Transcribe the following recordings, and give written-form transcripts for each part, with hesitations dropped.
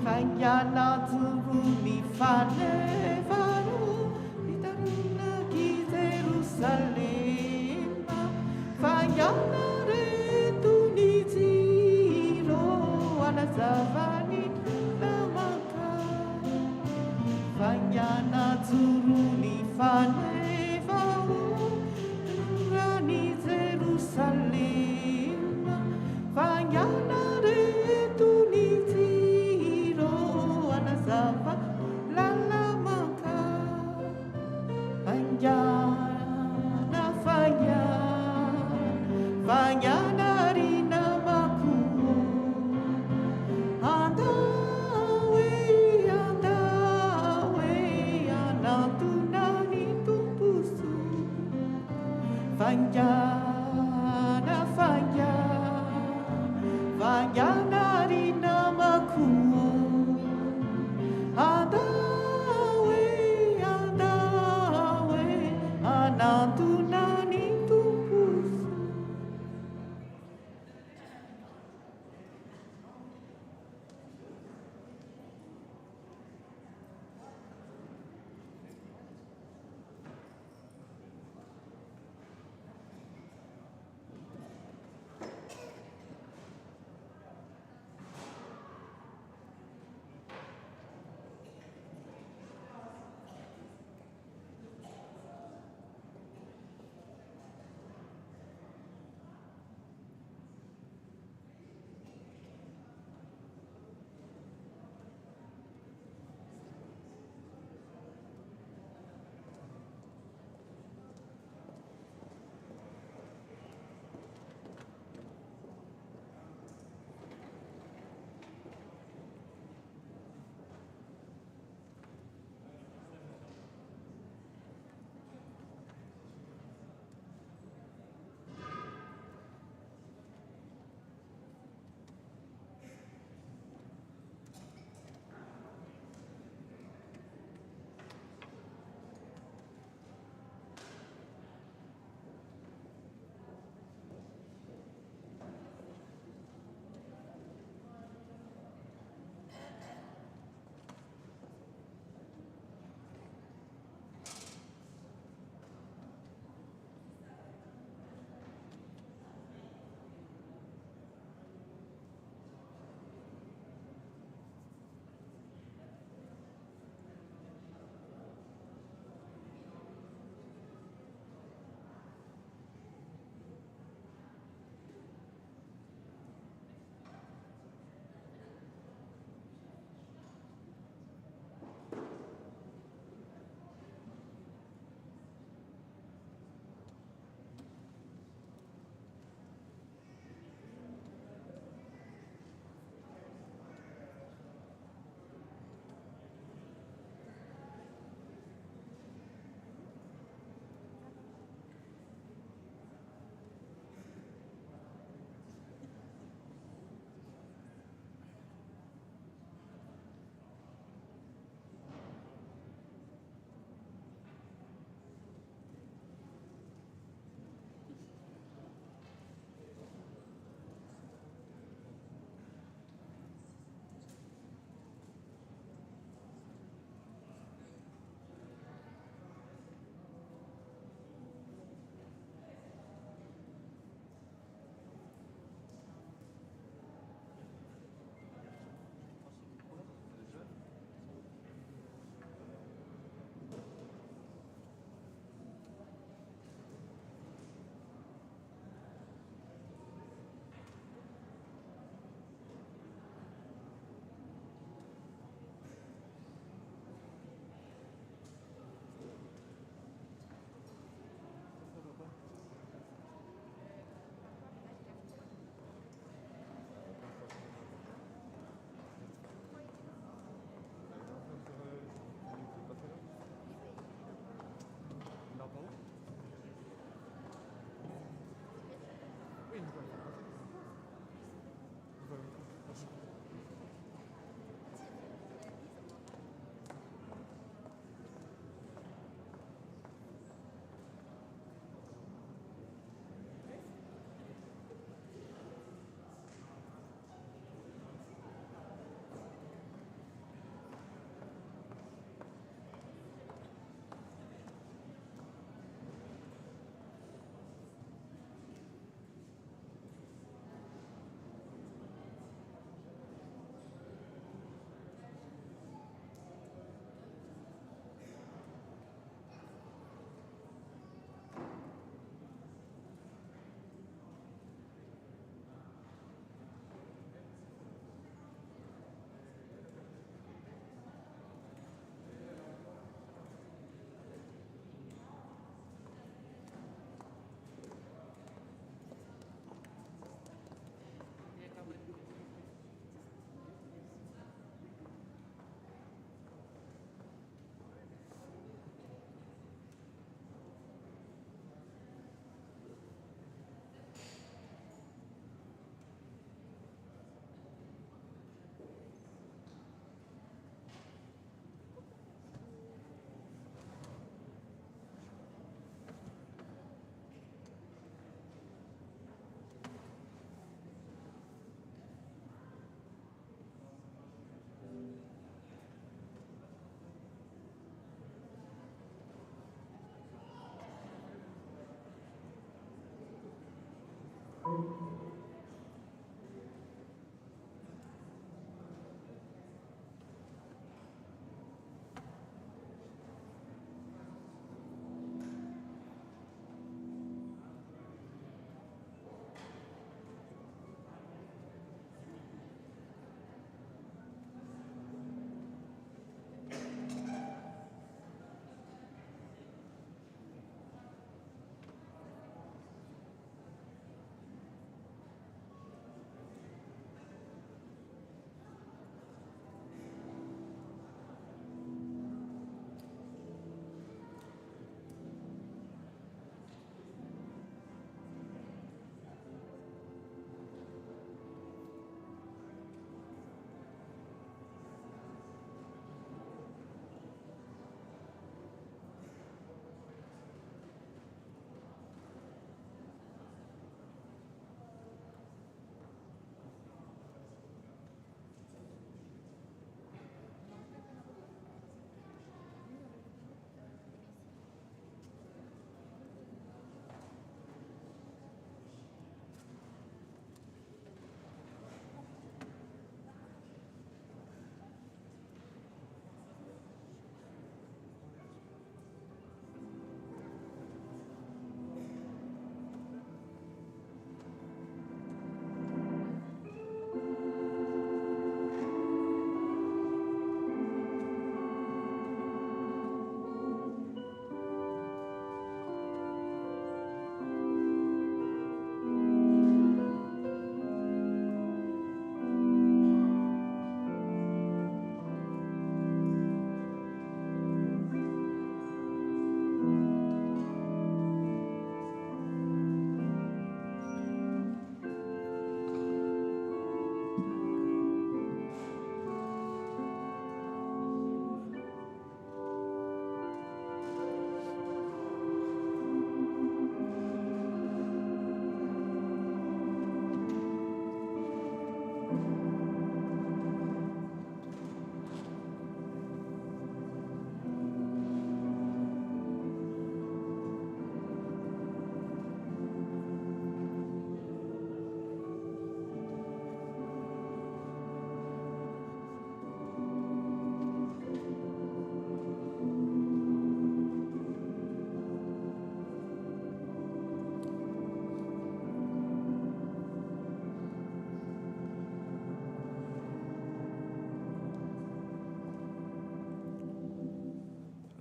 Fanyana turuni fanevaru Itaruna ki Jerusalem Fanyana re tuniziro Anazavani namaka Fanyana turuni fanevaru Itaruna Jerusalem Fanyana re tuniziro Anazava la la maka Fanyana Fanyana rina maku Andawe Anatunani tupusu Fanyana Fanyana rina maku Andawe Anatunani tupusu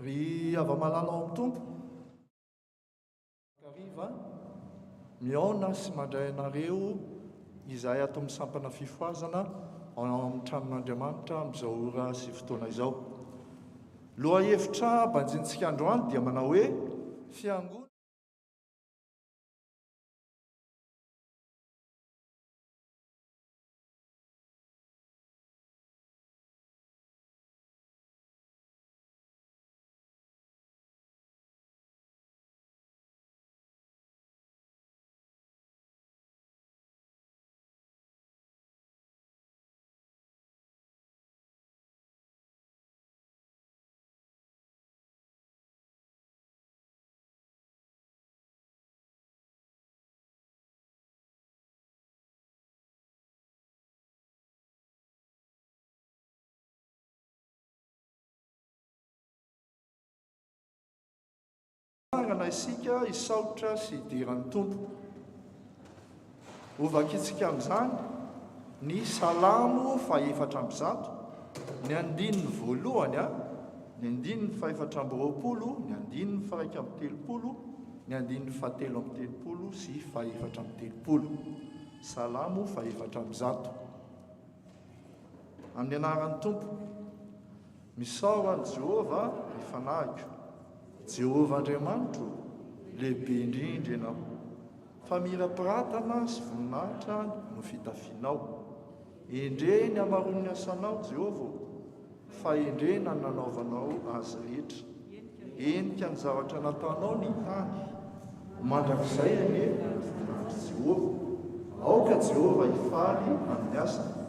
ry ava-malala ao amin'ny tompo kariva miaona sy mandray anareo izay ato amin'ny sampana fifoazana ao amin'ny tranon'Andriamanitra amin'izao ora sy fotoana izao. Loha hevitra banjintsika androany dia manao hoe fiangonana na isika isaotra sy idiran'ny tompo. Ovakitsika amin'izany ny salamo faefatra amby zato, ny andininy voalohany ny andininy faefatra amby roapolo, ny andininy faraika amby telopolo, ny andininy fahatelo amby telopolo sy faefatra amby telopolo. Salamo faefatra amby zato. Amin'ny anaran'ny tompo, misao an'i Jehova ny fanahiko. Jehova Andriamanitro, lehibe indrindra ianao. Fa mirapiratana sy voninahitra no fitafianao. Endre ny amaron'ny asanao, Jehova, fa endre na nanaovanao azy rehetra. Enika ny zavatra nataonao ny tany. Mandrakizay anefa Jehova. Aoka Jehova hifaly amin'ny asany.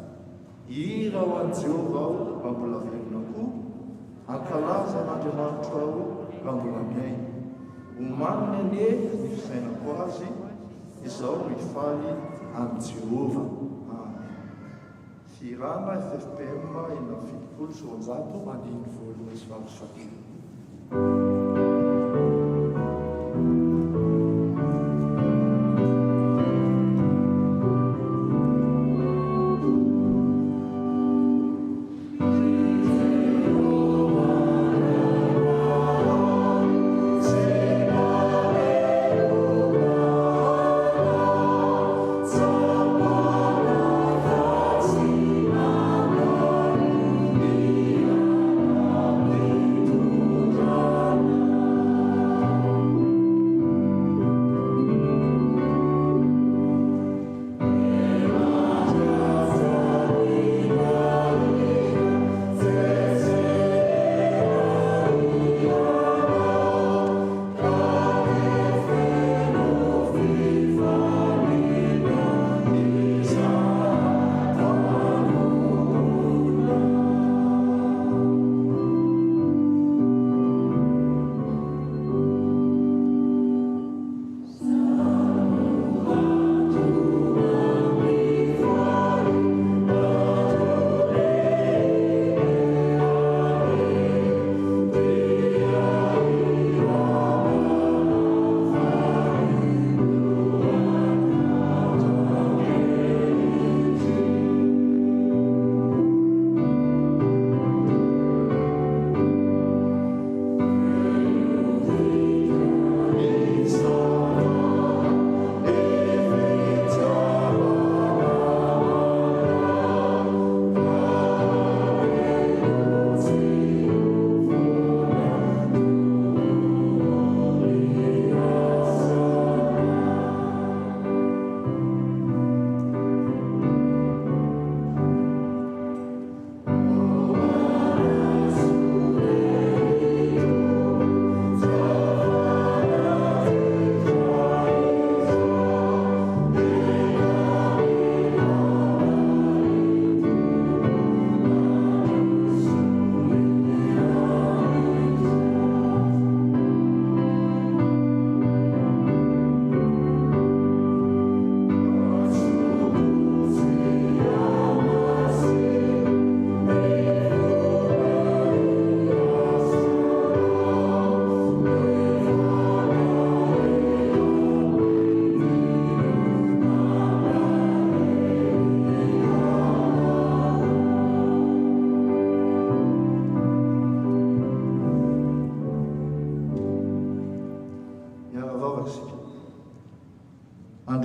Hira ho an'i Jehova aho mba mbola velona koa. Ankalaza n'Andriamanitra aho mba mbola miaina. Omaniny ane ny fisainako azy, izao no hifaly amin'ny Jehova. Amen. Firana FFPM enina fitopolo sy roanjato andininy voalohany sy valo sy fatelo. Oh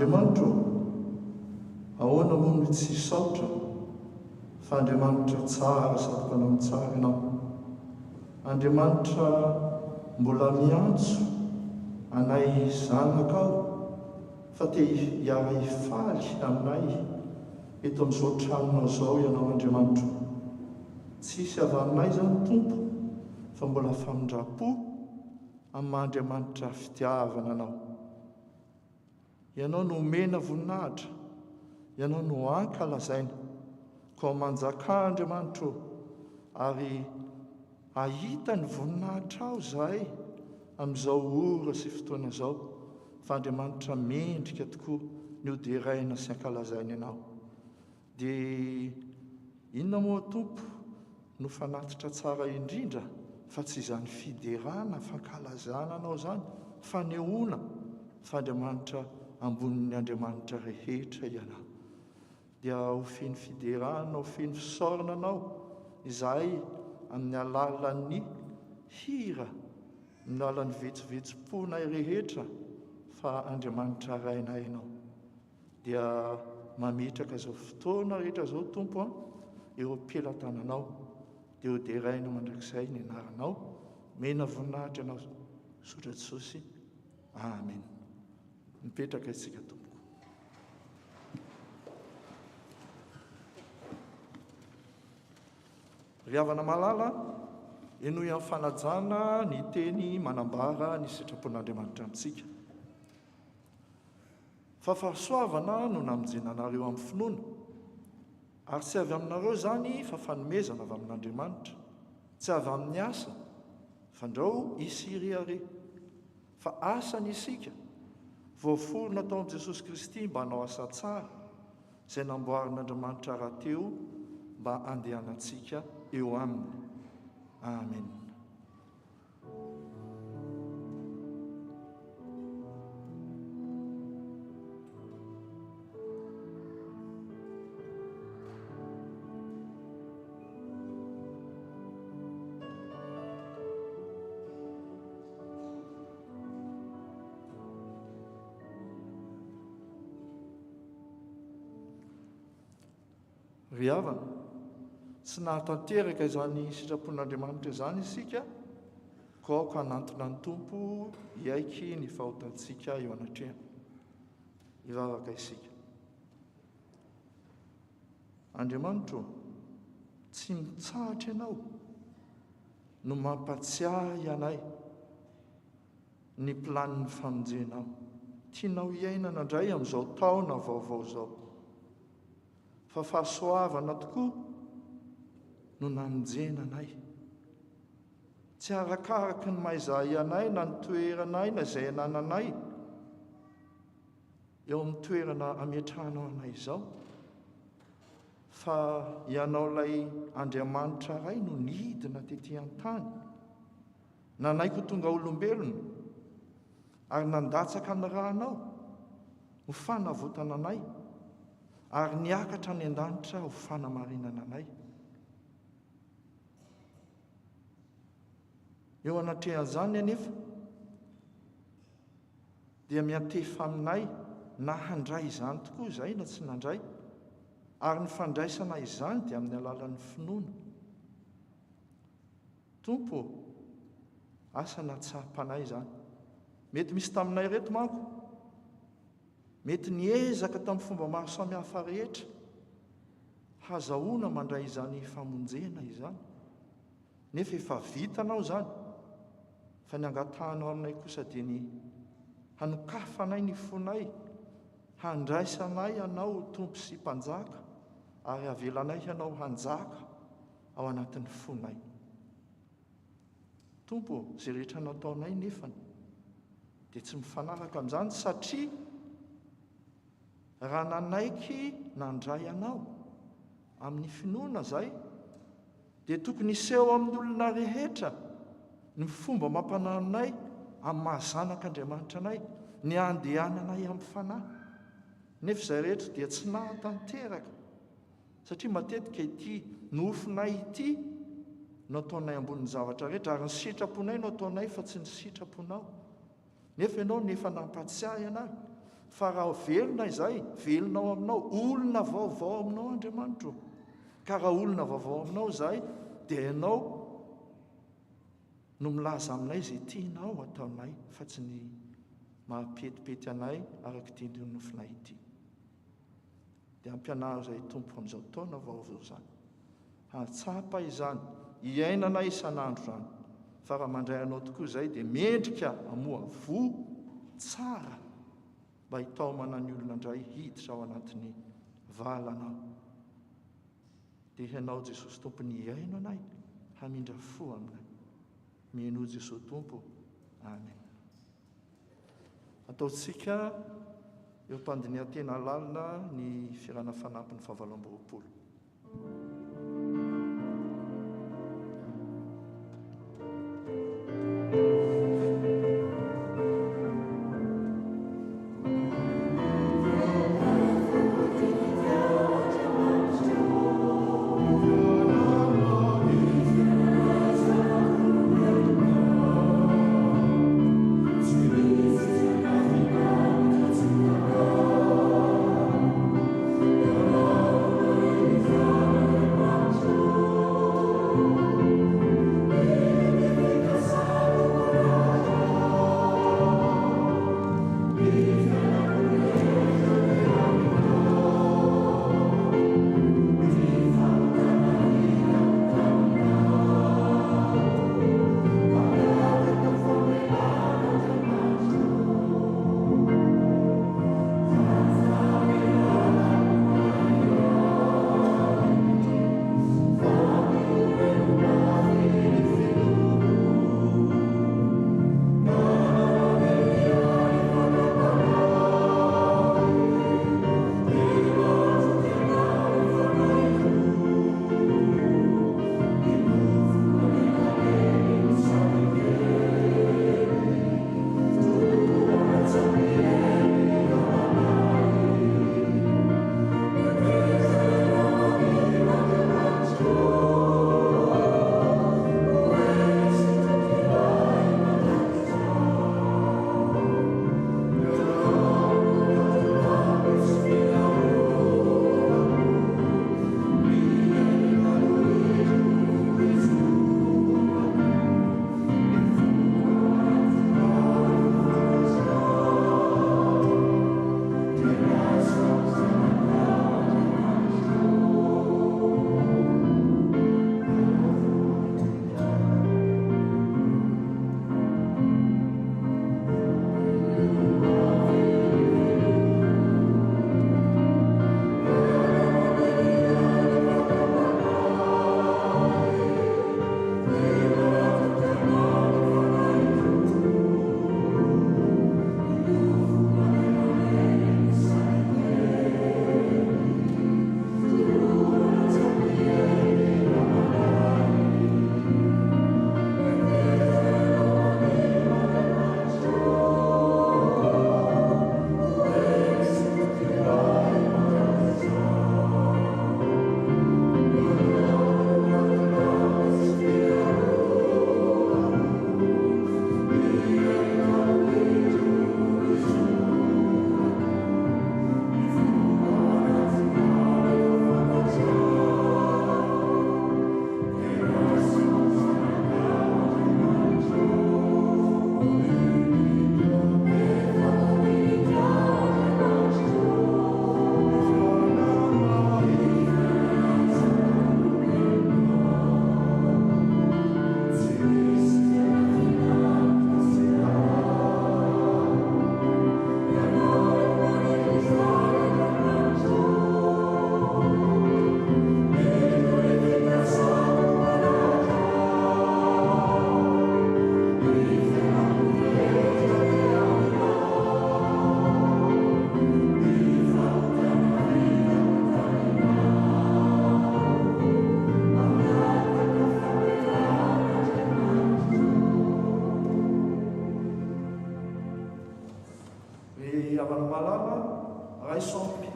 Andriamanitro, ahoana moa no tsy saotra fa Andriamanitra tsara sady mpanao tsara ianao. Andriamanitra mbola miantso anay zanakao fa te hiara hifaly aminay eto amin'izao tranonao izao ianao Andriamanitra. Tsisy avy aminay izany Tompo fa mbola famindrapo amin'ny Andriamanitra fitiavana anao. Ianao no omena voninahitra, ianao no ankalazaina ko manjaka Andriamanitra ary ahita ny voninahitra ao zahay amin'izao ora sy fotoana izao fa Andriamanitra mendrika tokoa ny hoderaina sy ankalazaina ianao. Dia inona moa Tompo no fanatitra tsara indrindra fa tsy izany fiderana fankalazana anao izany fa nehoana fa Andriamanitra ambonin'ny Andriamanitra rehetra ianao. Dia hofiny fiderana, hofiny fisaorana anao izahay amin'ny alalan'ny hira, amin'ny alalan'ny vetsovetsom-ponay rehetra fa Andriamanitra rainay ianao. Dia mametraka izao fotoana rehetra izao Tompo eo am-pelantananao dia hoderaina mandrakizay ny anaranao. Mena voninahitra ianao Sotra Jesosy. Amen. Mipetraka isika Tompo. Ry havana malala, enoy amin'ny fanajana ny teny manambara ny sitrapon'Andriamanitra amintsika. Fa fahasoavana no namonjenanareo amin'ny finoana, ary tsy avy aminareo izany fa fanomezana avy amin'Andriamanitra, tsy avy amin'ny asa, fa ndrao isiriare, fa asany isika, voaforona tao amin'i Jesosy Kristy mba hanao asa tsara, izay namboarin'Andriamanitra rahateo mba handehanantsika eo aminy. Amen. Ry havana, tsy nahatanteraka izany sitrapon'Andriamanitra izany isika, ko aoka hanantona ny Tompo hiaiky ny fahotantsika eo anatrehana. Hivavaka isika. Andriamanitro, tsy mitsahatra ianao no mampatsiahy anay ny planin'ny famonjenao. Tianao hiainana indray amin'izao taona vaovao izao. Fa fahasoavana tokoa no namonjena anay. Tsy arakaraky ny maha-izahy anay na ny toeranay na izay anananay eo amin'ny toerana ametrahanao anay izao, fa ianao ilay Andriamanitra iray no nidina tetỳ an-tany, nanaiky ho tonga olombelona ary nandatsaka ny rahanao ho fanavotana anay ary niakatra ny an-danitra ho fanamarinana anay. Eo anatrehan'izany anefa dia miantefa aminay na handray izany tokoa izay na tsy nandray, ary ny fandraisana izany dia amin'ny alalan'ny finoana. Tompo, asa natsapana izany. Mety misy taminay reto manko, mety niezaka tamin'ny fomba maro samihafa rehetra hazahoana mandray izany famonjena izany, nefa efa vitanao izany, fa ny angatahanao aminay kosa dia ny hanokafanay ny fonay, handraisanay ianao Tompo sy mpanjaka, ary avelanay ianao hanjaka ao anatin'ny fonay. Tompo, izay rehetra nataonay nefany dia tsy mifanaraka amin'izany, satria raha nanaiky nandray anao amin'ny finoana izay, dia tokony iseho amin'ny olona rehetra ny fomba mampananay amin'ny mahazanak'Andriamanitra anay, ny andehananay amin'ny fanahy. Nefa izay rehetra dia tsy nahatanteraka, satria matetika ity nofinay ity no ataonay ambonin'ny zavatra rehetra, ary ny sitraponay no ataonay fa tsy ny sitraponao. Nefa ianao nefa nampatsiahy anay fa raha velona izay velonao aminao olona vaovao aminao Andriamanitra ka raha olona vaovao aminao izay dia ianao no milaza aminay izay tianao ataonay fa tsy ny mampetipety anay araka ity nofinay ity. Dia ampianaro izay tompo amin'izao taona vaovao izany hatsapa izany hiainana isan'andro izany fa raha mandray anao tokoa izay dia mendrika amoa vo tsara mba hitaomana ny olona indray hiditra ao anatin'ny valanao. Dia ianao Jesosy Tompo ny hiaino anay hamindra fo aminay. Mihaino Jesosy Tompo. Amen. Ataontsika eo am-pandinihan-tena lalina ny firana fanampin'ny fahavalo amby roapolo.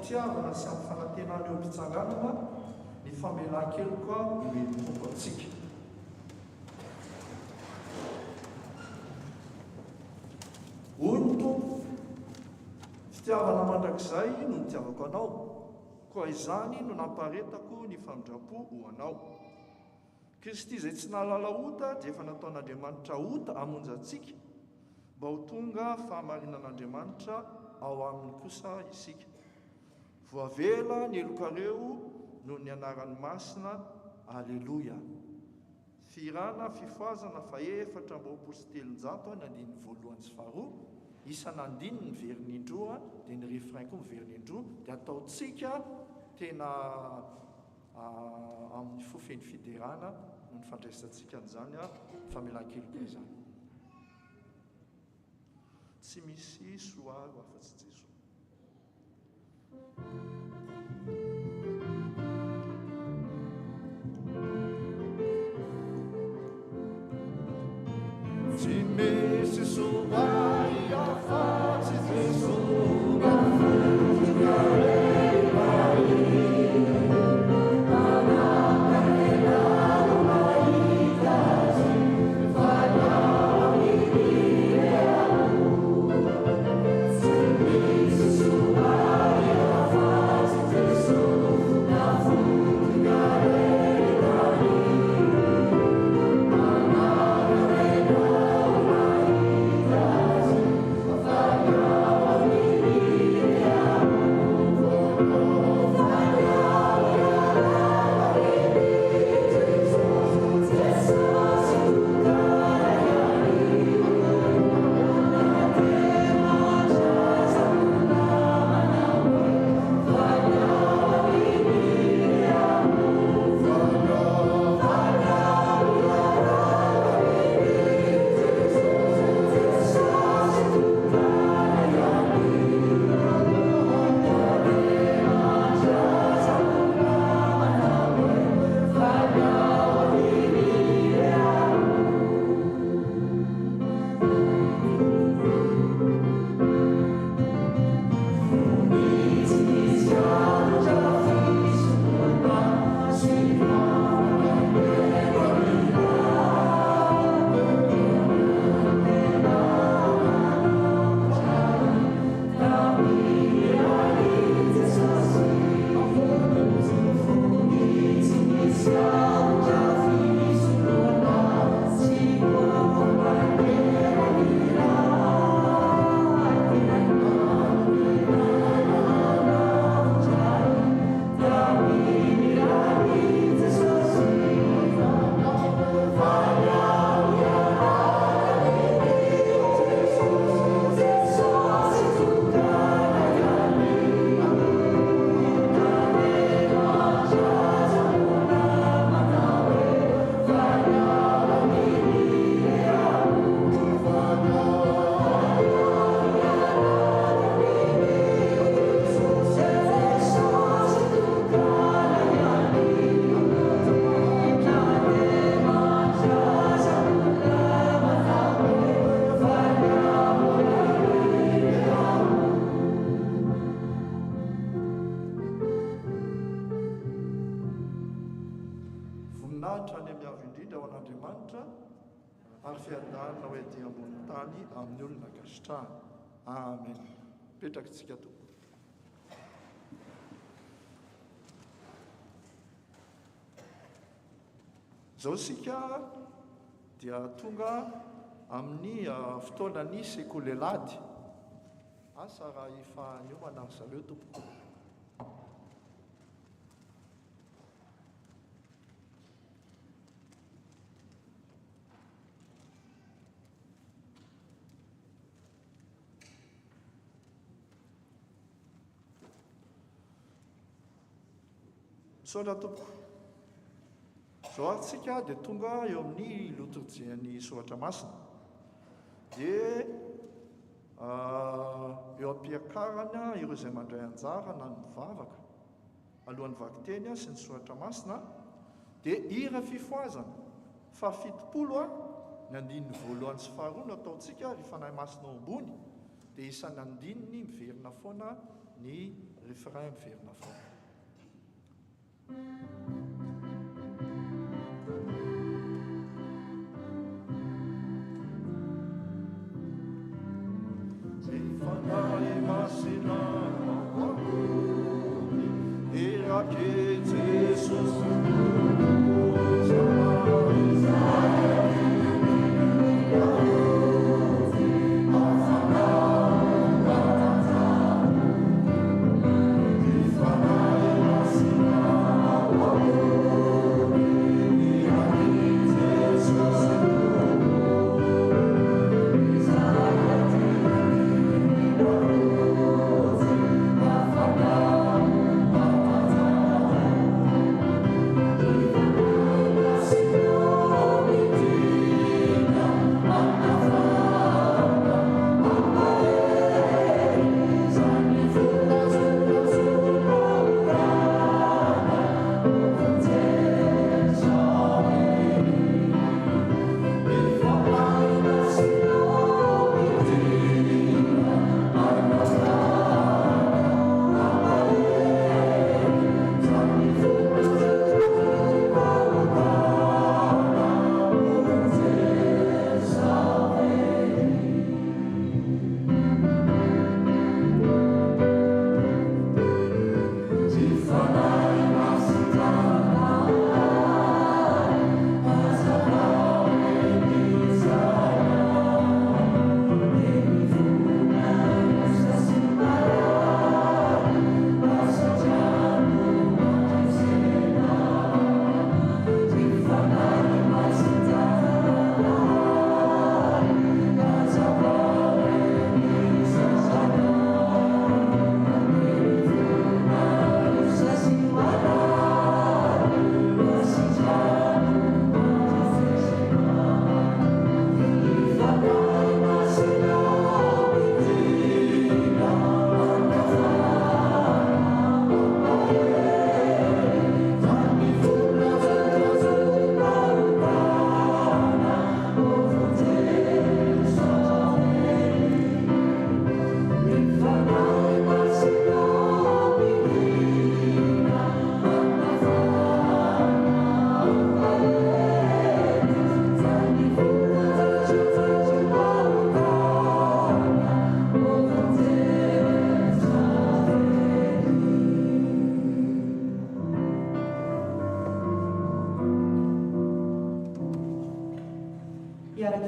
fitiavana sy amin'ny fanantenana eo am-pitsanganana ny famelan-kely koa io tompo antsika. Hoy ny tompo, fitiavana mandrakizay no nitiavako anao, koa izany no namparetako ny famindrapo ho anao. Kristy izay tsy nahalala ota dia efa nataon'Andriamanitra ota hamonjy mba ho tonga fahamarinan'Andriamanitra ao aminy kosa isika. Voavela ny elokareo noho ny anaran'ny masina. Alleluia. Firana fifoazana faefatra amby roapolo sy telonjato ny andininy voalohany sy faharoa, isana andininy ny veriny indroa dia ny refrain koa miveriny indroa, dia ataontsika tena amin'ny fofeny fiderana no ny fandraisantsika an'izany famelan-keloka izany. Tsy misy soaro afa-tsy Jesoa. Tsy misy soaro afa-tsy Jesoa. Ary fiadanana hoe aty ambony tany amin'ny olona gasitrahana. Amen. Petrakitsika tompoko. Izao isika dia tonga amin'ny fotoana ny sekolelady. Asa raha efa niomana ry zareo tompoko. Saotra tompoko. Izao atsika dia tonga eo amin'ny lotorijian'ny soratra masina. Dia eo am-piakarana ireo izay mandray anjara na ny mivavaka alohan'ny vakiteny sy ny soratra masina, dia hira fifoazana fa 70 ny andininy voalohany sy faharoa no ataontsika ry fanahy masina ao ambony, dia isan'ny andininy miverina foana ny refrain miverina foana. Fanahy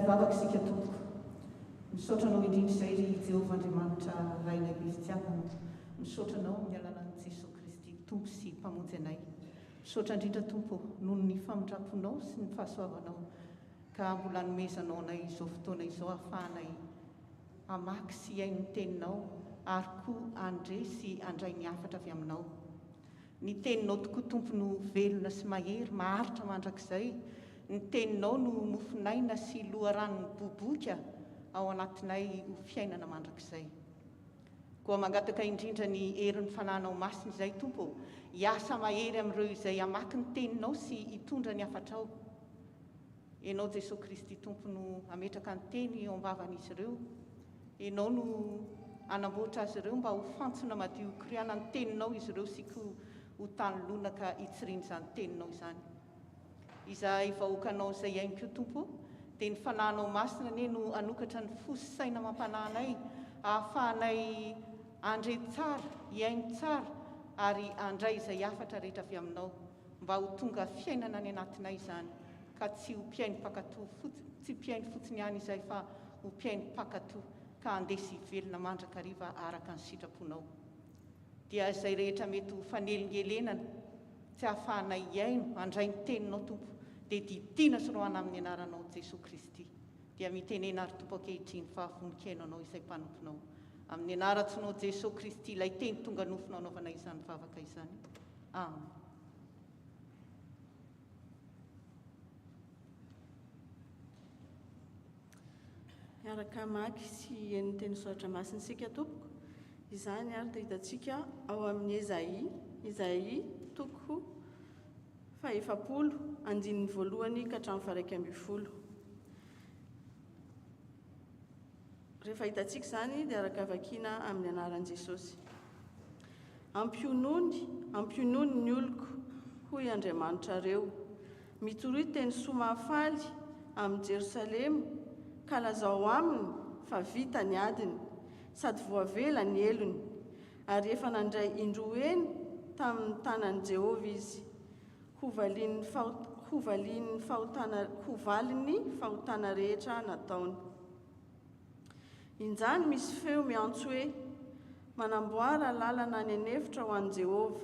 Vavaksika tompo. Misaotra anao indrindra izay ry Jehovah Andriamanitra rainay be fitiavana. Misaotra anao amin'ny alalan'i Jesosy Kristy tompo sy mpamonjy anay. Misaotra indrindra tompo noho ny famindramponao sy ny fahasoavanao ka mbola nomezanao anay izao fotoana izao ahafahanay hamaky sy haino ny teninao ary koa andre sy andray ny hafatra avy aminao. Ny teninao tokoa tompo no velona sy mahery maharitra mandrakizay. Ny teninao no mofinaina sy loharanony boboka ao anatinay ho fiainana mandrakizay. Koa mangataka indrindra ny herin'ny fanahinao masina izay tompo, hiasa mahery amin'ireo izay hamaky ny teninao sy hitondra ny hafatrao. Ianao Jesosy Kristy tompo no ametraka ny teny eo am-bavan'izy ireo. Ianao no anamboatra azy ireo mba ho fantsona madio kriana ny teninao izy ireo sy koa ho tany lonaka hitsiriana izany teninao izany. Izay vahoakanao izay hainy koa tompo, dia ny fanahinao masina anie no anokatra ny fo sy saina mampananay, ahafahanay andre tsara, hiaino tsara ary andray izay hafatra rehetra avy aminao, mba ho tonga fiainana ny anatinay izany, ka tsy ho mpiaino mpakatoa tsy mpiaino fotsiny ihany izay fa ho mpiaino mpakatoa ka andesy velona mandrakariva araka ny sitraponao. Dia izay rehetra mety ho fanelingelenana tsy ahafahanay hiaino andray ny teninao tompo, dia didina sy roana amin'ny anaranao Jesosy Kristy. Dia mitenena ary tompo ankehitriny fa voninkaino anao izay mpanomponao. Amin'ny anaratsinao Jesosy Kristy ilay teny tonga nofona anaovanay izany vavaka izany. Amen. Miaraka maky sy ny teny soratra masina sika tompoko. Izany ary dia hitantsika ao amin'ny Ezaï toko faha-efapolo andininy voalohany ka hatramin'ny faha 1 rehefa hitantsika izany dia araka vakiana amin'ny anaran'i Jesosy. Ampionony ny oloko hoy Andriamanitra reo, mitoroy teny soa mahafaly amin'ny Jerosalema ka lazao aminy fa vita ny adiny. sady voavela ny elony, ary efa nandray indroa eny tamin'ny tanan'i Jehovah izy, hovaliny fahotana rehetra nataony. Injany misy feo miantso hoe: manamboara lalana any an'efitra ho an'i Jehovah,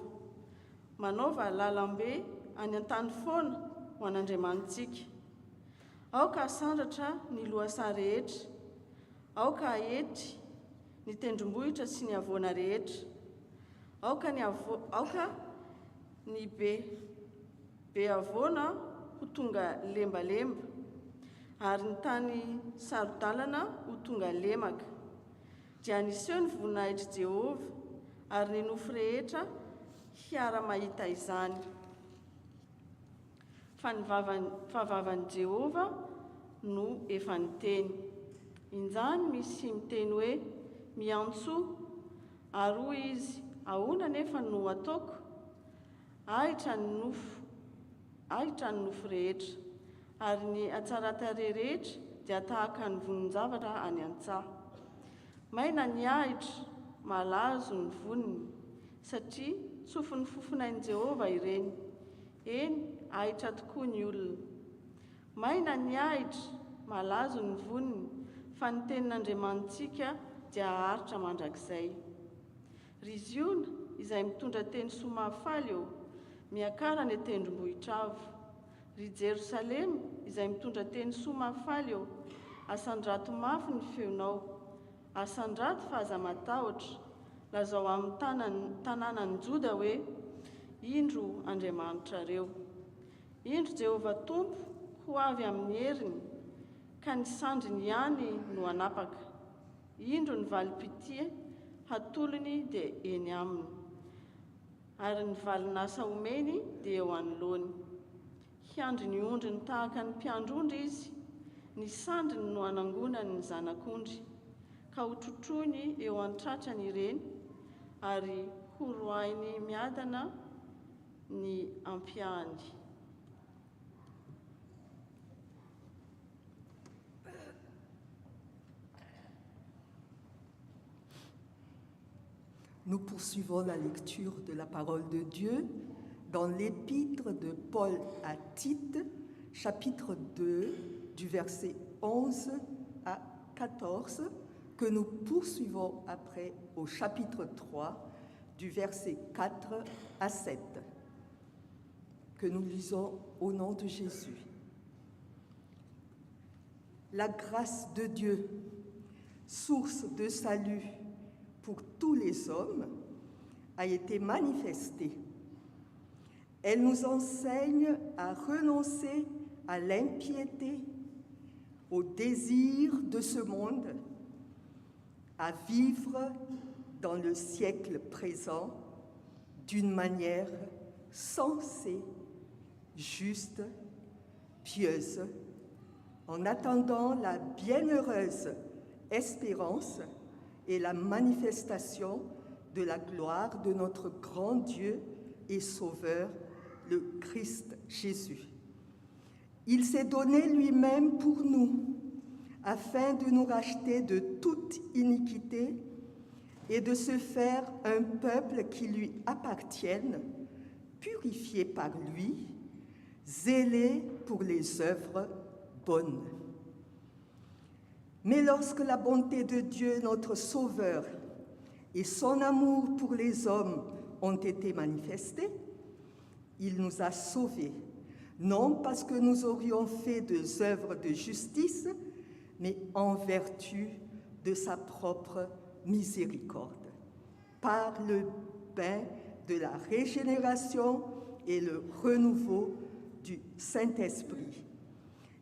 manaova lalambe any an-tany foana ho an'Andriamanitsika. Aoka asandratra ny lohasaha rehetra, aoka ahety ny tendrombohitra sy ny havoana rehetra, aoka ny be havoana ho tonga lembalemba, ary ny tany sarodalana ho tonga lemaka. Dia niseho ny voninahitry Jehovah, ary ny nofo rehetra hiara mahita izany. Fa ny vavavan'i Jehovah no efa niteny. Injany misy miteny hoe: miantso, ary hoy izy: ahoana nefa no ataoko? Ahitra ny nofo rehetra, ary ny hatsaran-tarehy rehetra dia tahaka ny vonin-javatra any an-tsaha. Maina ny ahitra, malazo ny voniny, satria tsofin'ny fofonain'i Jehovah ireny. Eny, ahitra tokoa ny olona. Maina ny ahitra, malazo ny voniny, fa ny tenin'Andriamanitsika dia haharitra mandrakizay. Ry Ziona izay mitondra teny soamafaly eo, miakara ny tendrombohitra avo. Ry Jerosalema izay mitondra teny soamafaly eo, asandrato mafy ny feonao, asandrato fa aza matahotra. Lazao amin'ny tanànan'i Joda hoe: indro Andriamanitrareo. Indro Jehovah Tompo ho avy amin'ny heriny, ka ny sandriny ihany no anapaka. Indro ny valim-pitia hatolony dia eny aminy, ary ny valinasa omeny dia eo anoloany. Hiandry ny ondriny tahaka ny mpiandrondry izy, ny sandriny no anangonany ny zanak'ondry, ka hotrotroiny eo an-tratrany ireny, ary horoainy miadana ny ampiahany. Nous poursuivons la lecture de la parole de Dieu dans l'épître de Paul à Tite, chapitre 2, du verset 11 à 14, que nous poursuivons après au chapitre 3, du verset 4 à 7, que nous lisons au nom de Jésus. La grâce de Dieu, source de salut pour tous les hommes, a été manifestée. Elle nous enseigne à renoncer à l'impiété, au désir de ce monde, à vivre dans le siècle présent d'une manière sensée, juste, pieuse, en attendant la bienheureuse espérance et la manifestation de la gloire de notre grand Dieu et Sauveur, le Christ Jésus. Il s'est donné lui-même pour nous, afin de nous racheter de toute iniquité et de se faire un peuple qui lui appartienne, purifié par lui, zélé pour les œuvres bonnes. Mais lorsque la bonté de Dieu, notre Sauveur, et son amour pour les hommes ont été manifestés, il nous a sauvés, non parce que nous aurions fait des œuvres de justice, mais en vertu de sa propre miséricorde, par le bain de la régénération et le renouveau du Saint-Esprit.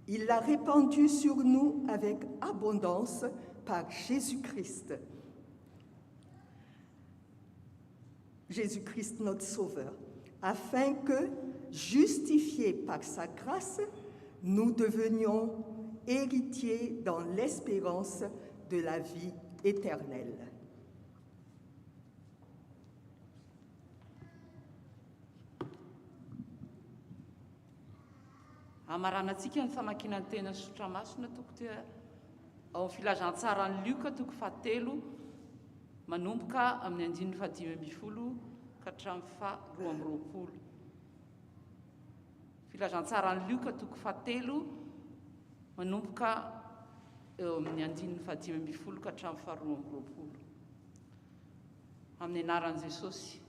Il l'a répandu sur nous avec abondance par Jésus-Christ. Jésus-Christ notre Sauveur, afin que, justifiés par sa grâce, nous devenions héritiers dans l'espérance de la vie éternelle. Amaranantsika ny famakinany tena sotra masina toko teo ao amin'ny filazantsara ny Lioka toko 7 manomboka amin'ny andininy fahadimy amby folo ka hatramin'ny fa 12. Filazantsara ny Lioka toko fahatelo manomboka eo amin'ny andininy fahadimy amby folo ka hatramin'ny fa 12. Amin'ny anaran'i Jesosy.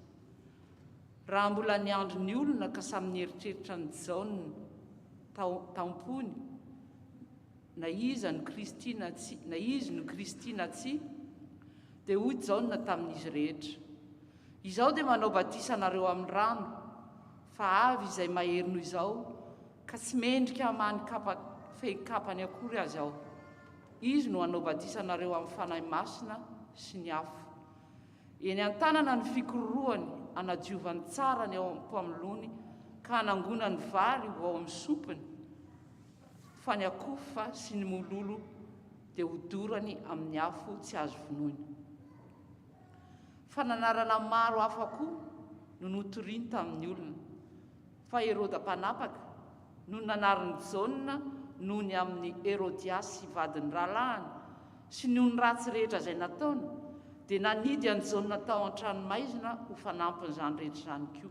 Raha mbola niandro ny olona ka samy nieritreritra ny jaonina taompony na izy no Kristina tsy dia hoy jaonina tamin'izy rehetra, izao dia manao batisa anareo amin'ny rano, fa avy izay mahery noho izao ka tsy mendrika many fehi-kapany akory azy aho. Izy no hanao batisa anareo amin'ny fanahy masina sy ny afo. Eny an-tanana ny fikororoany anadiovany tsara ny ao am-poamilony ka hanangona ny vary ho ao amin'ny sopiny, fa ny akofa sy ny mololo dia hodorany amin'ny afo tsy azo vonoina. Fananarana maro hafa koa no notoriany tamin'ny olona, fa Heroda mpanapaka no nanariny jaonina noho ny amin'ny Herodiasy vadiny ralahany sy ny ony ratsy rehetra izay nataony, dia nanidy any jaonina tao an-tranomaizina ho fanampin'izany rehetra izany koa.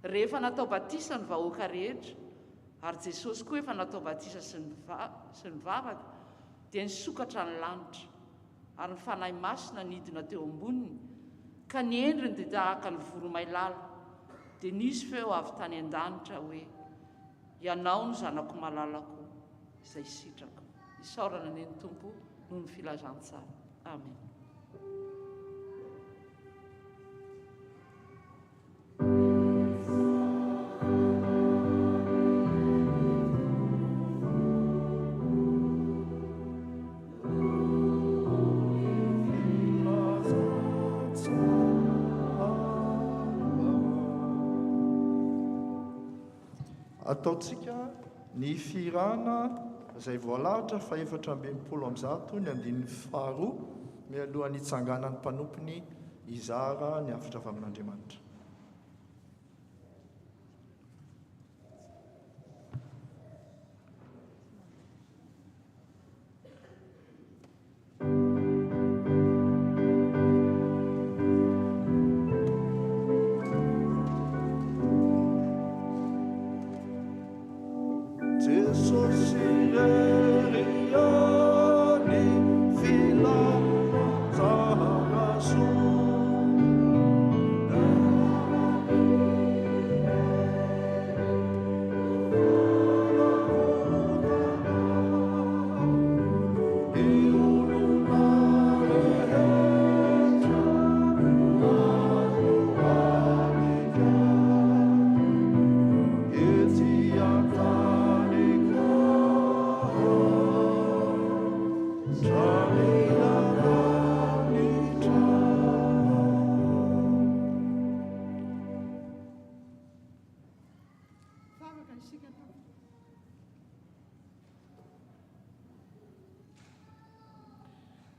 Rehefa natao batisa ny vahoaka rehetra, ary Jesosy koa efa natao batisa sy ny vavaka, dia nisokatra ny lanitra, ary ny fanahy masina nidina teo amboniny, ka ny endriny dia tahaka ny voromailala, dia nisy feo avy tany an-danitra hoe, ianao no zanako malalako izay sitrako. Isaorana ny Tompo noho ny filazantsara. Amen. Ataontsika ny firana izay voalahatra fa 480 ny andininy faharoa mialohan'ny hitsanganan'ny mpanompony izara ny afitra avy amin'Andriamanitra.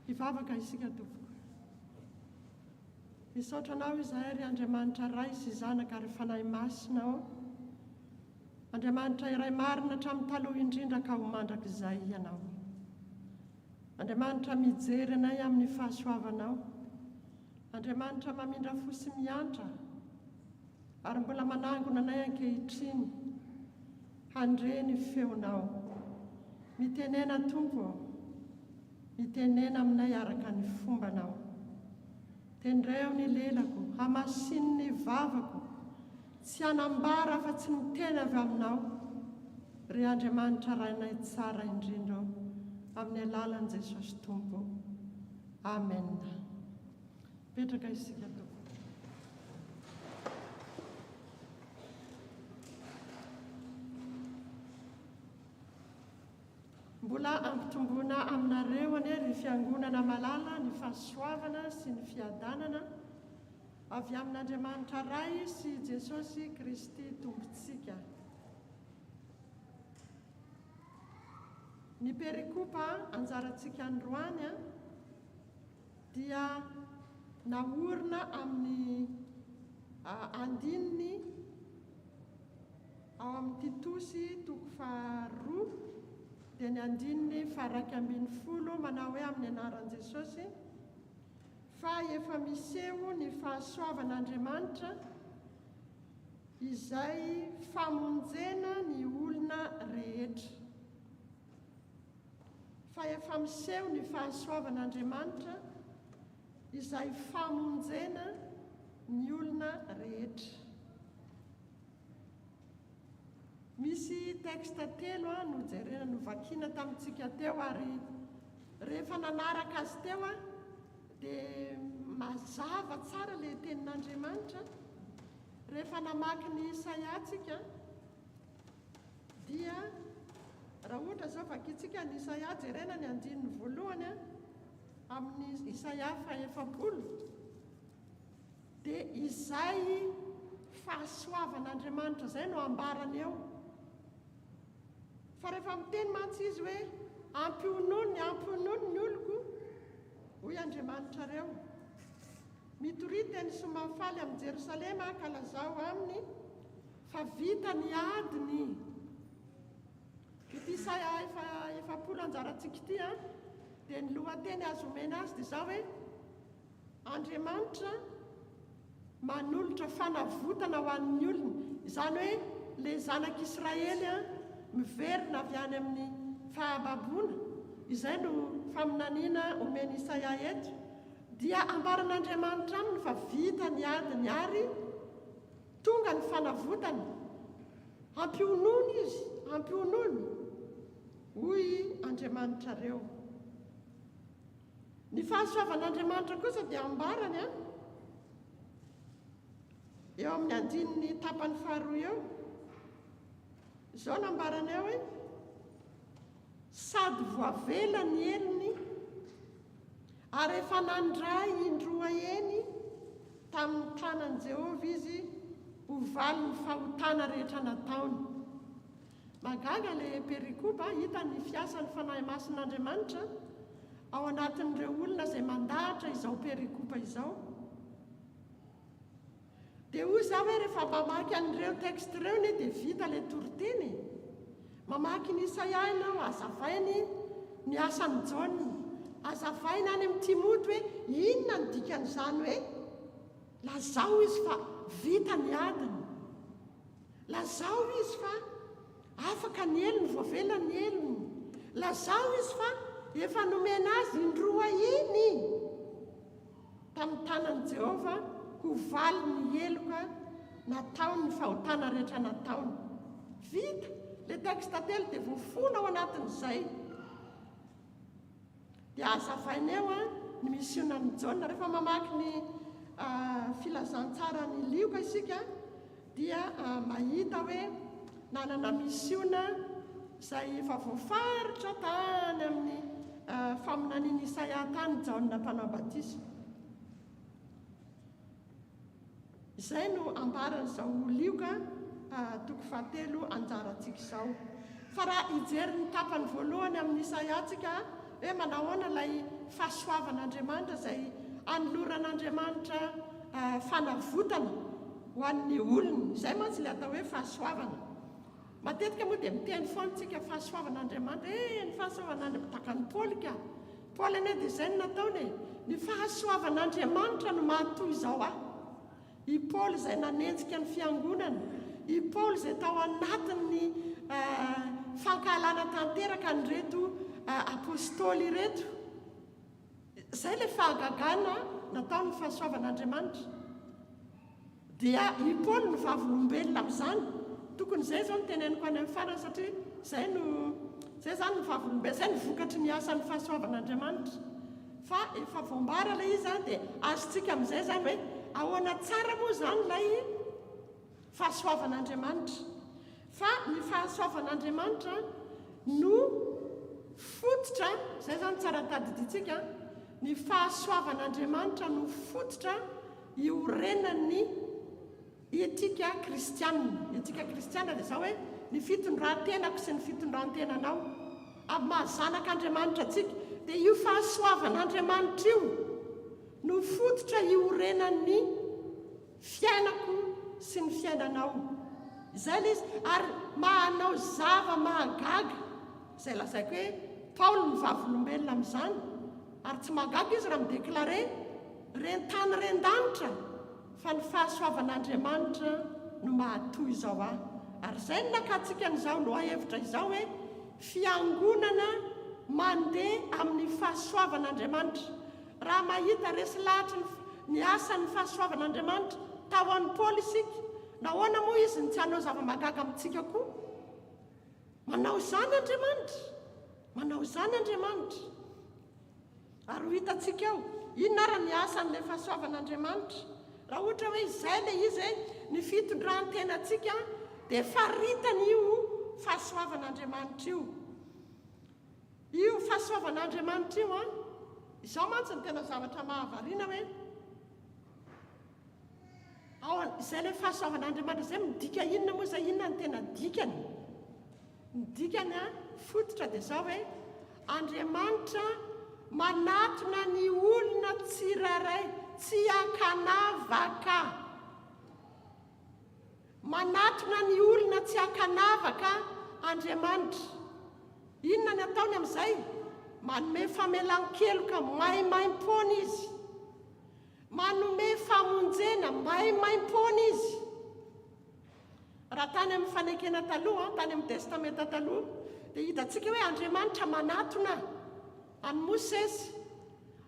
Hivavaka isika tompoko. Misaotra anao izahay ry Andriamanitra ray sy zanaka ary fanahy masina ao. Andriamanitra iray marina hatramin'ny taloha indrindra ka ho mandrakizay ianao. Andriamanitra mijery anay amin'ny fahasoavanao. Andriamanitra mamindra fo sy miantra ary mbola manangona anay ankehitriny handre ny feonao. Mitenena Tompo, mitenena aminay araka ny fombanao. Tendreo ny lelako, hamasiny ny vavako, tsy hanambara fa tsy miteny avy aminao. Ry Andriamanitra rainay tsara indrindra amin'ny alalan'i Jesosy Tompo. Amen. Petraka isika Tompo. Mbola ampitomboana aminareo anie ry fiangonana malala ny fahasoavana sy ny fiadanana avy amin'Andriamanitra ray sy Jesosy Kristy Tompontsika. Ny perikopa anjarantsika androany dia naorina amin'ny andininy ao amin'ny Titosy toko faharoa dia ny andininy faha 2:10 manao hoe amin'ny anaran'i Jesosy, fa efa miseho ny fahasoavan'Andriamanitra izay famonjena ny olona rehetra. Fa efa miseho ny fahasoavan'Andriamanitra izay famonjena ny olona rehetra. Misy texte telo no jerena no vakiana tamintsika teo, ary rehefa nanaraka azy teo dia mazava tsara ilay tenin'Andriamanitra. Rehefa namaky ny Isaia tsika dia raha ohatra zao vakiantsika ny Isaia jerena ny 1 amin'ny Isaia 40 dia izay fahasoavan'Andriamanitra zay no ambarany eo. Fa rehefa miteny mantsy izy hoe ampionony ny oloko, hoy Andriamanitra reo, mitority ny somafaly amin'ny Jerosalema ka lazao aminy fa vita ny adiny. Ity Isaia 40 anjarantsika ity dia ny lohateny azo omena azy dia izao hoe Andriamanitra manolotra fanavotana ho an'ny olona, izany hoe ilay zanak'Israely miverina avy any amin'ny fahababoana. Izay no faminaniana omeny Isaia eto, dia ambaran'Andriamanitra aminy fa vita ny adiny ary tonga ny fanavotana. Ampionony izy, ampionony, hoy Andriamanitra reo. Ny fahasoavan'Andriamanitra kosa dia ambarany eo amin'ny andininy tapany faharoa eo. Izao nambarany eo hoe sady voavela ny elony ary efa nandray indroa eny tamin'ny tanan'i Jehovah izy ho valy ny fahotana rehetra nataony. Magaga ilay perikopa hita ny fiasan'ny fanahy mason'Andriamanitra ao anatin'ireo olona izay mandahatra izao perikopa izao. Dia hoy izaho hoe rehefa mamaky an'ireo texte ireo dia vita ilay toriteny. Mamaky ny Isaia ianao, azavainy ny asan'ny Jaona, azavainy any amin'ny Timoty hoe inona ny dikan'izany hoe lazao izy fa vita ny adiny, lazao izy fa afaka ny elony, voavela ny elony, lazao izy fa efa nomena azy indroa iny tamin'ny tanan'i Jehovah ho valy ny eloka nataony ny fahotana rehetra nataony. Vita ilay texte telo dia voafona ao anatin'izay. Dia azavaina eo ny misionan'ny Jaona. Rehefa mamaky ny filazantsara ny lioka isika dia mahita hoe nanana misiona izay efa voafaritra tany amin'ny faminaniany Isaia tany Jaona mpanao batisa. Izay no ambaran'izao lioka toko 7 anjarantsika izao. Fa raha hijery ny tapany voalohany amin'ny Isaia tsika hoe manahoana ilay fahasoavan'Andriamanitra izay anoloran'Andriamanitra fanavotana ho an'ny olona. Izay mantsy ilay atao hoe fahasoavana. Matetika moa dia miteny foana tsika fahasoavan'Andriamanitra, ny fahasoavan'Andriamanitra takany Paoly ka. Paoly anie dia izay no nataony ny fahasoavan'Andriamanitra no mahatoy izao I Paoly izay nanenjika ny fiangonana, I Paoly izay tao anatin'ny fankahalana tanteraka nyreto apôstôly reto. Izay ilay fahagagana nataony fahasoavan'Andriamanitra. Dia I Paoly no vavolombelona amin'izany. Tokony izay izao no teneniko any amin'ny farany satria izay izany no vavolombelona, izay no vokatry ny asan'ny fahasoavan'Andriamanitra. Fa efa voambara ilay izy dia azontsika amin'izay izany hoe ahoana tsara moa izany ilay fahasoavan'Andriamanitra. Fa ny fahasoavan'Andriamanitra no fototra, izay izany tsara tadiditsika, ny fahasoavan'Andriamanitra no fototra iorenan'ny etika kristianina. Etika kristianina dia izao hoe ny fitondran-tenako sy ny fitondran-tenanao. Amin'ny mahazanak'Andriamanitra antsika dia io fahasoavan'Andriamanitra io no fototra iorenan'ny fiainako sy ny fiainanao. Izay ilay izy, ary mahanao zava mahagaga. Izay lazaiko hoe Paoly ny vavolombelona amin'izany, ary tsy mahagaga izy raha mideklare rentany ren-danitra fa ny fahasoavan'Andriamanitra no mahatoy izao ahy. Ary izay no nakatsika n'izao no ahevitra izao hoe fiangonana mandeha amin'ny fahasoavan'Andriamanitra. Raha mahita resy lahatra ny asan'ny fahasoavan'Andriamanitra tao an'ny Paoly isika, nahoana moa izy ny tsy hanao zava-mahagaga amintsika koa? Manao izany Andriamanitra, manao izany Andriamanitra. Ary ho hitantsika eo, inona ary ny asan'ilay fahasoavan'Andriamanitra? Raha ohatra hoe izay ilay izy ny fitondran-tenantsika dia faritany io fahasoavan'Andriamanitra io. Io fahasoavan'Andriamanitra io izao mantsy ny tena zavatra mahavariana hoe izay ilay fahasoavan'Andriamanitra izay midika inona moa izay, inona ny tena dikany? Ny dikany fototra dia izao hoe Andriamanitra manatona ny olona tsirairay tsy akanavaka. Manatona ny olona tsy akanavaka Andriamanitra. Inona ny ataony amin'izay? Manome famelan-keloka maimaim-poana izy, manome famonjena maimaim-poana izy. Raha tany amin'ny fanekena taloha, tany amin'ny testamenta taloha, dia hitantsika hoe Andriamanitra manatona any Mosesy,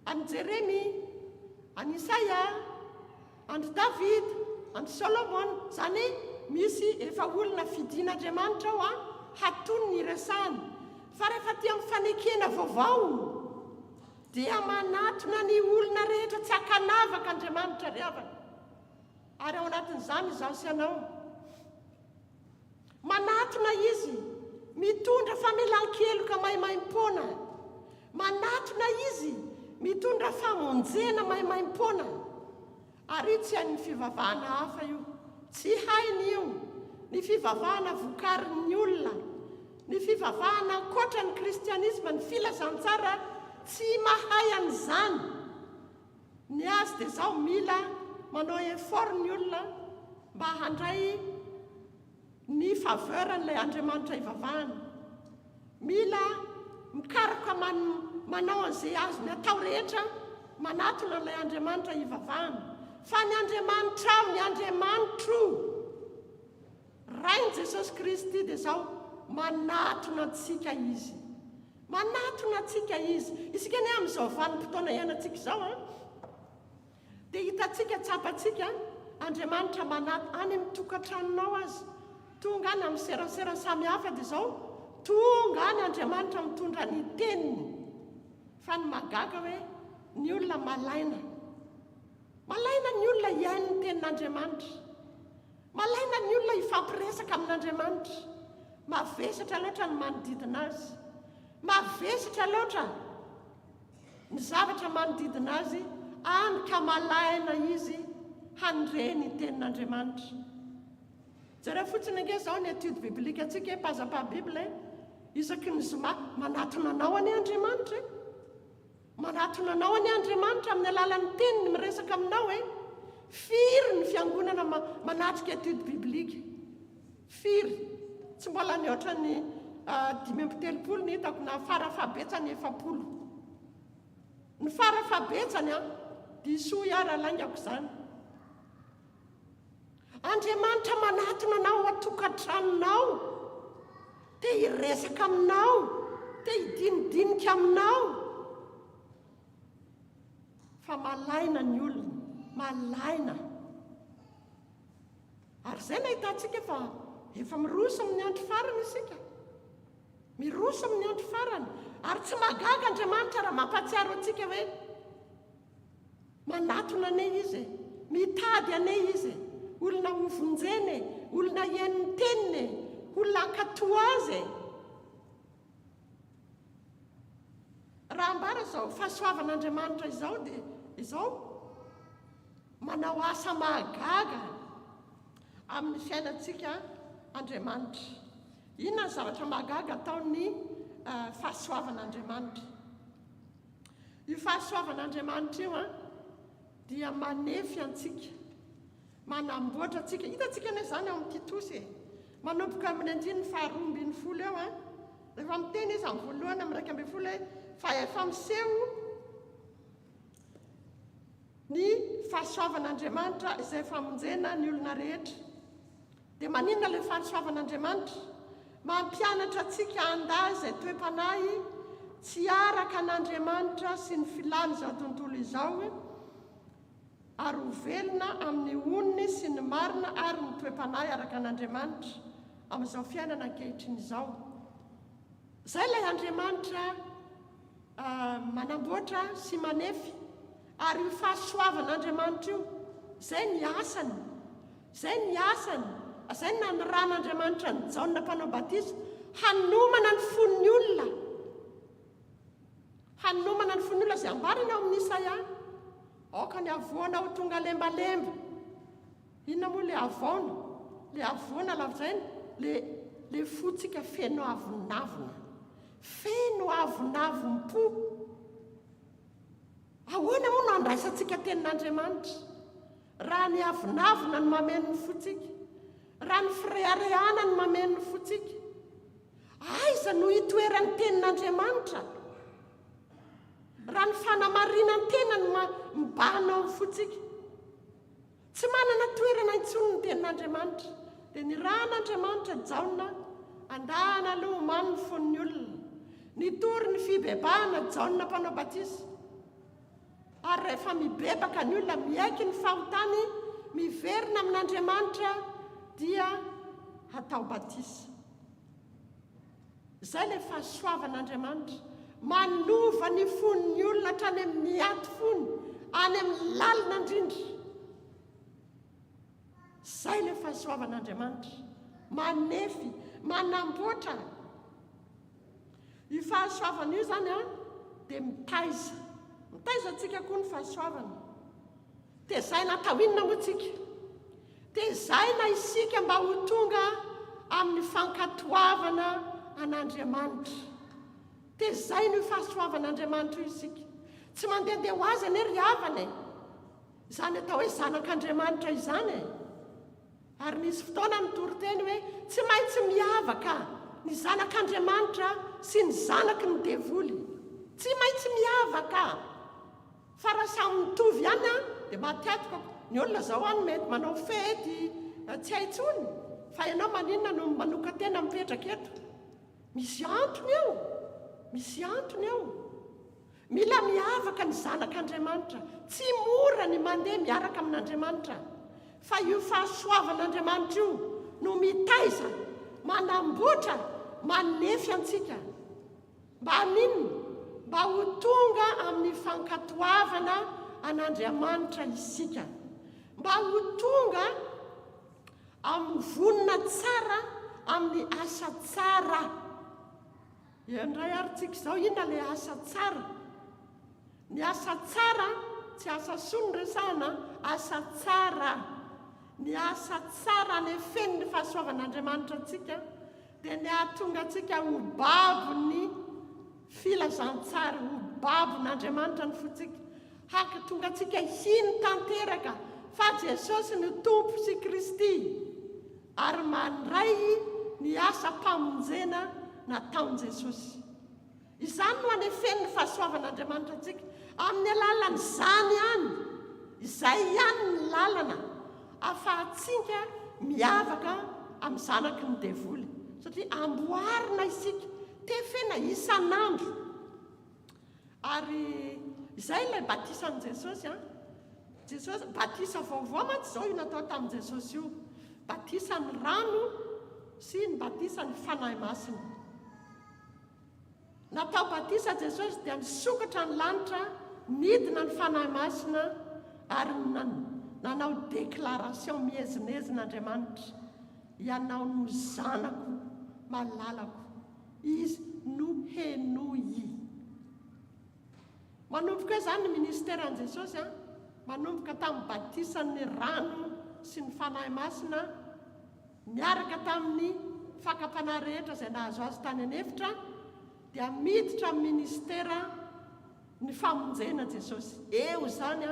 any Jeremy, any Isaia, any David, any Solomona. Izany misy efa olona fidian'Andriamanitra ao hatony ny resahany. Fa rehefa ty amin'ny fanekena vaovao dia manatona ny olona rehetra tsy akanavaka Andriamanitra ry havana. Ary ao anatin'izany izaho sy ianao, manatona izy mitondra famelan-keloka maimaim-poana, manatona izy mitondra famonjena maimaim-poana. Ary io tsy hainy fivavahana hafa io, tsy hainy io, ny fivavahana vokarin'ny olona, ny fivavahana ankoatra ny kristianisma, ny filazantsara tsy mahay an'izany. Ny azy dia izao mila manao effort ny olona mba handray ny faveur'ilay Andriamanitra ivavahana. Mila mikaroka manao an'izay azony atao rehetra manatona ilay Andriamanitra ivavahana. Fa ny Andriamanitra ao, ny Andriamanitro rainy Jesosy Kristy dia izao manatona antsika izy, manatona antsika izy. Isika ny amin'izao vanim-potoana iainantsika izao dia hitantsika tsapantsika Andriamanitra manatona any amin'ny tokantranonao azy, tonga any amin'ny serasera samihafa. Dia izao tonga any Andriamanitra mitondra ny teniny. Fa ny magaga hoe ny olona malaina, malaina ny olona hiain'ny tenin'Andriamanitra, malaina ny olona hifampiresaka amin'Andriamanitra. Mavesatra loatra ny manodidina azy, mavesatra loatra ny zavatra manodidina azy, any ka malaina izy handre ny tenin'Andriamanitra. Jereo fotsiny ange izao ny etude biblika antsika mpazapa Bibla, isaky ny zoma manatona anao any Andriamanitra, manatona anao any Andriamanitra amin'ny alalan'ny teniny miresaka aminao firy ny fiangonana manatrika etude biblika, firy. Tsy mbola ny oatra ny 5 ny hitako na farafahabetsany 7. Ny farafahabetsany diso iara-laingako izany. Andriamanitra manatona anao atokantranonao, te hiresaka aminao, te hidinidinika aminao. Fa malaina ny olona, malaina. Ary izay nahitantsika fa efa miroso amin'ny andro farany isika, miroso amin'ny andro farany. Ary tsy magaga Andriamanitra raha mampatsiaro antsika hoe manatona anay izy, mitady anay izy, olona hovonjeny, olona hiain'ny teniny, olona ankatoa azy. Raha ambara izao fahasoavan'Andriamanitra izao dia izao manao asa mahagaga amin'ny fiainantsika Andriamanitra. Inona ny zavatra mahagaga ataony fahasoavan'Andriamanitra? Io fahasoavan'Andriamanitra io dia manefy antsika, manamboatra antsika. Hitantsika ny izany ao amin'ny Titosy, manomboka amin'ny 2:12 eo rehefa miteny izy amin'ny voalohany amin'ny 2:12 fa efa miseho ny fahasoavan'Andriamanitra izay famonjena ny olona rehetra. Dia maninona ilay fahasoavan'Andriamanitra? Mampianatra antsika handahy izay toe-panahy tsy araka an'Andriamanitra sy ny filany izao tontolo izao, ary ho velona amin'ny oniny sy ny marina ary ny toe-panahy araka an'Andriamanitra amin'izao fiainana ankehitriny izao. Izay ilay Andriamanitra manamboatra sy manefy, ary io fahasoavan'Andriamanitra io, izay ny asany, izay ny asany, izay ny naniran'Andriamanitra ny Jaona mpanao batisa, hanomana ny fon'ny olona, hanomana ny fon'ny olona izay ambarina ao amin'ny Isaia. Aoka ny avoana ho tonga lembalemba. Inona moa le avoana? Le avoana lazaina, le fotsika feno avonavona, feno avonavom-po. Ahoana moa no andraisantsika tenin'Andriamanitra? Raha ny avonavona ny mameno ny fotsika, raha ny fireharehana ny mameno ny fotsika, aiza no hitoeran'ny tenin'Andriamanitra? Raha ny fanamarinany tena ny mibanao ny fotsika, tsy manana toerana intsony ny tenin'Andriamanitra. Dia ny ran'Andriamanitra Jaona andahana aloha omany ny fon'ny olona, nitory ny fibebahana Jaona mpanao batisa. Ary rehefa mibebaka ny olona, miaiky ny fahotany, miverina amin'Andriamanitra, dia hatao batisa. Izay ilay fahasoavan'Andriamanitra, manova ny fon'ny olona hatrany amin'ny aty fony, any amin'ny lalina indrindra. Izay ilay fahasoavan'Andriamanitra, manefy, manamboatra. Io fahasoavana io zany dia mitaiza antsika koa ny fahasoavana. Dia izay natao inona moa tsika? Dia izay na isika mba ho tonga amin'ny fankatoavana an'Andriamanitra. Dia izay no fahasoavan'Andriamanitra io isika. Tsy mandehandeha ho azy ane ry havana, izany atao hoe zanak'Andriamanitra izany. Ary nisy fotoana nitory-teny hoe tsy maintsy miavaka ny zanak'Andriamanitra sy ny zanaky ny devoly. Tsy maintsy miavaka. Fa raha samy mitovy ihany dia matetika ny olona zao any mety manao fety, tsy haintsony. Fa ianao maninona no manoka tena mipetraka eto? Misy antony eo. Misy antony eo. Mila miavaka ny zanak'Andriamanitra. Tsy mora ny mandeha miaraka amin'Andriamanitra. Fa io fahasoavan'Andriamanitra io no mitaiza, manamboatra, manefy antsika. Mba ninona? Mba ho tonga amin'ny fankatoavana an'Andriamanitra isika. Mba ho tonga amin'ny vonona tsara, amin'ny asa tsara. Indray ary tsika izao, inona le asa tsara? Ny asa tsara, tsy asa soa ny resahana, asa tsara. Ny asa tsara ny feno ny fahasoavan'Andriamanitra antsika, dia ny ahatonga antsika ho babony filazantsara, ho babon'Andriamanitra ny fotsika. Haka tonga antsika hiny tanteraka fa Jesosy ny Tompo sy Kristy, ary mandray ny asa mpamonjena nataon Jesosy. Izany no anefeny ny fahasoavan'Andriamanitra antsika amin'ny alalan'izany ihany. Izay ihany ny lalana ahafahantsika miavaka amin'ny zanaky ny devoly, satria amboarina isika, tefena isan'andro. Ary izay ilay batisan'i Jesosy. Jesosy batisa vaovao mantsy izao io natao tamin'i Jesosy io. Batisa ny rano sy ny batisa ny fanahy masina. Natao batisa Jesosy dia nisokatra ny lanitra, nidina ny fanahy masina, ary nanao déclaration mihezinezin'Andriamanitra. Ianao no zanako malalako, izy no henoy. Manomboka hoe zany ny ministèran'i Jesosy, manomboka tamin'ny batisan'ny rano sy ny fanahy masina, miaraka tamin'ny fakapanahy rehetra izay nahazo azy tany anefitra, dia miditra amin'ny ministèra ny famonjena Jesosy. Eo zany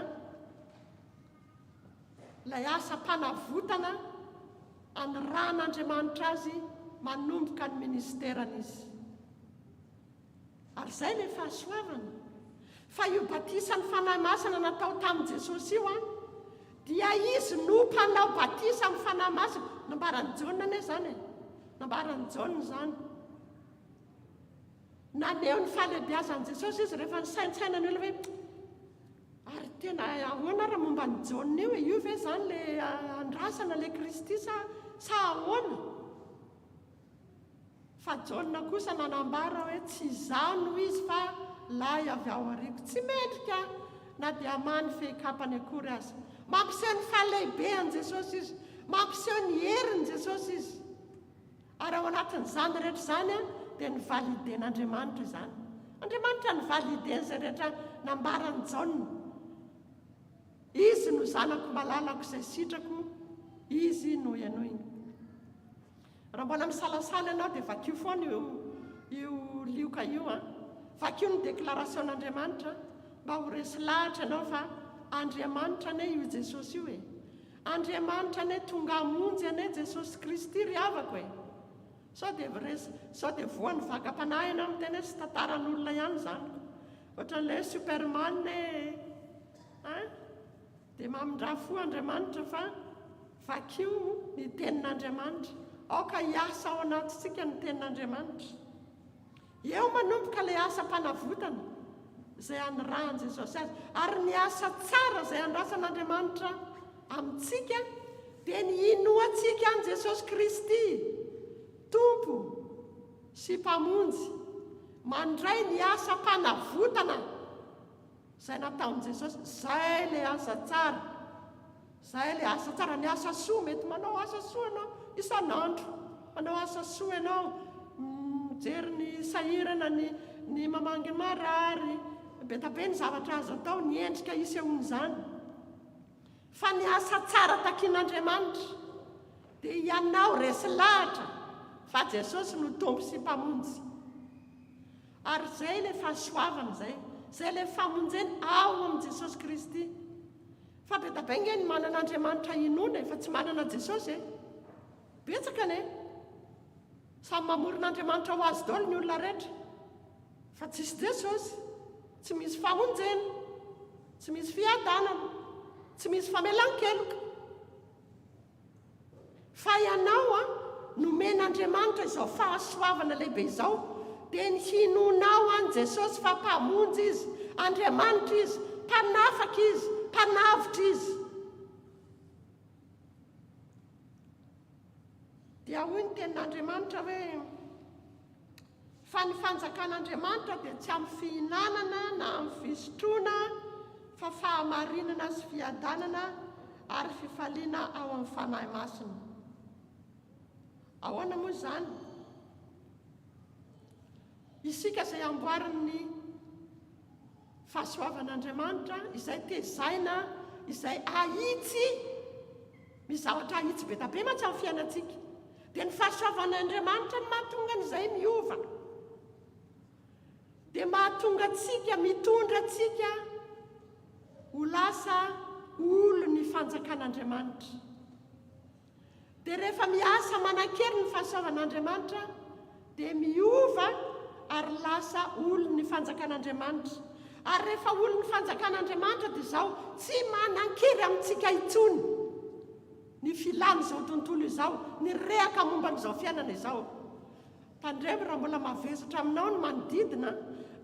ilay asa mpanavotana aniran'Andriamanitra azy manomboka ny ministèran'izy. Ary izay ilay fahasoavana. fa io batisa ny fanahy masina natao tamin'i jesosy io a dia izy no mpanao batisa amin'ny fanahy masina nambarany jaona ane zany e nambarany jaona zany naneo ny fahalebiazan'i jesosy izy rehefa nysaintsaina ny olo hoe ary tena ahoana raha momba ny jaona io e io ve zany le andrasana le kristy sa ahoana fa jaona kosa nanambara hoe tsy izano izy fa lay avy ao ariko tsy mendrika na dia amany fehikapany akory azy mampiseho ny fahalehibean'i jesosy izy mampiseho ny heriny jesosy izy ary ao anatin'izany rehetra zany a dia ny validen'andriamanitra izany andriamanitra ny validen'izay rehetra nambarany jaona izy no zanako malalako izay sitrako izy no ianoiny raha mbola misalasala ianao dia vakio foana io lioka io a vakio ny déclaration'andriamanitra mba ho resy lahatra ianao fa andriamanitra ane io jesosy io e andriamanitra ane tonga amonjy ane jesosy kristy ry avako e sao dia voany vakam-panahy ianao miteny hoe sy tantaran'olona ihany zany ohatran'ilay superman dia mamindra fo andriamanitra fa vakio ny tenin'andriamanitra aoka hiasa ao anatintsika ny tenin'andriamanitra eo manomboka ilay asa mpanavotana izay anyrahany jesosy azy ary ny asa tsara izay andrasan'andriamanitra amintsika dia ny inoatsika any jesosy kristy tompo sy mpamonjy mandray ny asa mpanavotana izay nataon'i jesosy zay le asa tsara zay le asa tsara ny asa soa mety manao asa soa ianao isan'andro manao asa soa ianao mijery ny sahirana ny mamangy marary betabe ny zavatra azo atao ny endrika isehon'izany fa ny asa tsara takian'andriamanitra dia ianao resy lahatra fa jesosy no tompo sy mpamonjy ary zay le fahasoavana zay le famonjeny ao amin'i jesosy kristy fa betabe nge ny manan'andriamanitra inona fa tsy manana jesosy e betsaka ane samy mamorin'andriamanitra ho azy daholo ny olona rehetra fa tsisy jesosy tsy misy famonjena tsy misy fiadanana tsy misy famelan-keloka fa ianao a nomen'andriamanitra izao fahasoavana lehibe izao dia ny hinonao any jesosy fa mpamonjy izy andriamanitra izy mpanafaka izy mpanavitra izy dia hoy ny tenin'andriamanitra hoe fa ny fanjakan'andriamanitra dia tsy amin'ny fihinanana na amin'ny fisotroana fa fahamarinana sy fiadanana ary fifaliana ao amin'ny fanahy masina ahoana moa izany isika izay amboariny fahasoavan'andriamanitra izay tezaina izay ahitsy misy zavatra ahitsy be tabe mantsy amin'ny fiainantsika dia ny fahasoavan'andriamanitra ny mahatonga an'izay miova dia mahatonga atsika mitondra atsika ho lasa olo ny fanjakan'andriamanitra dia rehefa miasa manan-kery ny fahasoavan'andriamanitra dia miova ary lasa olo ny fanjakan'andriamanitra ary rehefa olo ny fanjakan'andriamanitra dia izao tsy manan-kery amintsika itsony ny filany izao tontolo izao ny rehaka momba n'izao fiainana izao mpandremy raha mbola mavesatra aminao ny manodidina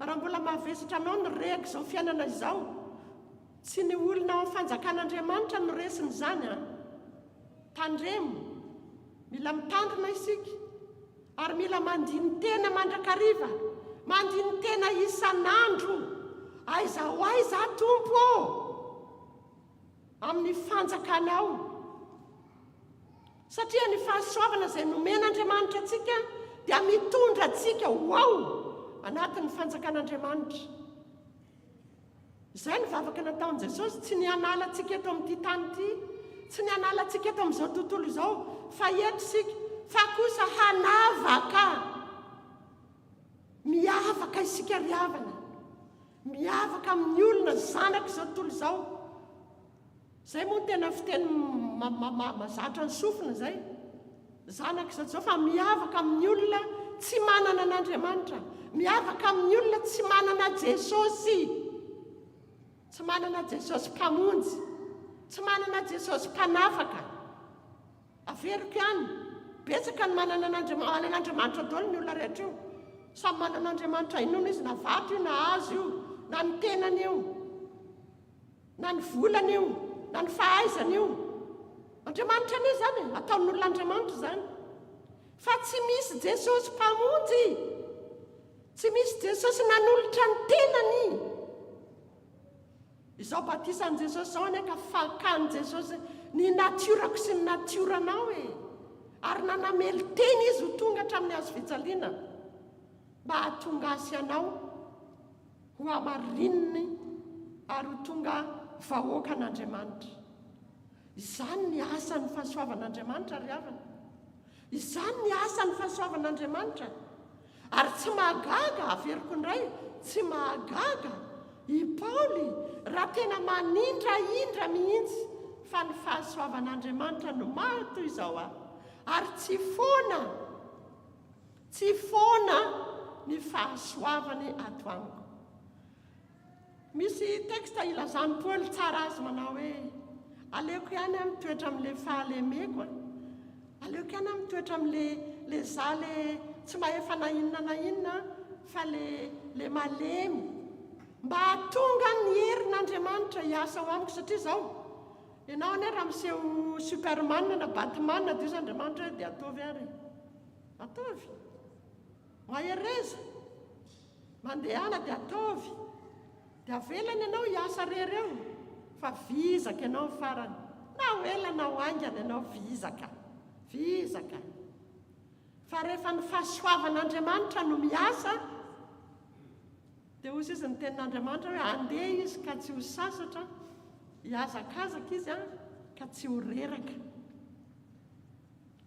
raha mbola mavesatra aminao ny rehaka izao fiainana izao tsy ny olona ao amin'ny fanjakan'andriamanitra no resiny izany a mpandremo mila mitandrina isika ary mila mandiny tena mandrakariva mandiny tena isan'andro aiza ho aiza tompo amin'ny fanjakanao satria ny fahasoavana izay nomen'andriamanitra atsika dia mitondra atsika ho ao anatin'ny fanjakan'andriamanitra izay ny vavaka nataon'i jesosy tsy ny anala atsika eto amin'ity tany ity tsy ny anala atsika eto amin'izao tontolo izao fa eto isika fa kosa hanavaka miavaka isika ry havana miavaka amin'ny olona zanaka izao tontolo izao zay moa tena fiteny mazatra ny sofina zay zanaka izao fa miavaka amin'ny olona tsy manana an'andriamanitra miavaka amin'ny olona tsy manana jesosy tsy manana jesosy mpamonjy, tsy manana jesosy mpanafaka. Averiko ihany, betsaka ny manana an'Andriamanitra daholo ny olona rehetra io. Samy manana Andriamanitra inoana izy, na vato io, na azo io, na ny tenany io, na ny volany io, na ny fahaizany io. Andriamanitra anie zany, ataon'olon'Andriamanitra zany. Fa tsy misy jesosy mpamonjy, tsy misy jesosy nanolotra ny tenany. Izao batisan'i Jesosy zao ane ka fakany Jesosy ny natiorako sy ny natioranao e. Ary nanamely teny izy ho tonga hatramin'ny azo fijaliana, mba hahatonga asy anao ho amarininy ary ho tonga vahoaka an'Andriamanitra. Izany ny asan'ny fahasoavan'Andriamanitra ry havana. Izany ny asan'ny fahasoavan'Andriamanitra. Ary tsy mahagaga, averiko indray, tsy mahagaga i Paoly raha tena manindraindra mihitsy fa ny fahasoavan'Andriamanitra no mato izao a. Ary tsy foana ny fahasoavany ato amiko. Misy teksta ilazany Paoly tsara azy manao hoe aleoko ihany aho mitoetra amin'ilay fahalemeko a. Aleoko ihany aho mitoetra amin'le za le tsy mahefa na inona fa le malemy, mba hahatonga ny herin'Andriamanitra hiasa ao amiko. Satria zao ianao ane raha miseho Superman na Batman dia izy Andriamanitra dia ataovy ary, ataovy mahereza mandehana dia ataovy, dia avelany ianao hiasa rereo fa vizaka ianao farany, na ho ela na ho aingana ianao vizaka. Fa rehefa ny fahasoavan'Andriamanitra no miasa dia hozy izy ny tenin'Andriamanitra hoe andeha izy ka tsy ho sasatra, hiazakazaka izy ka tsy ho reraka.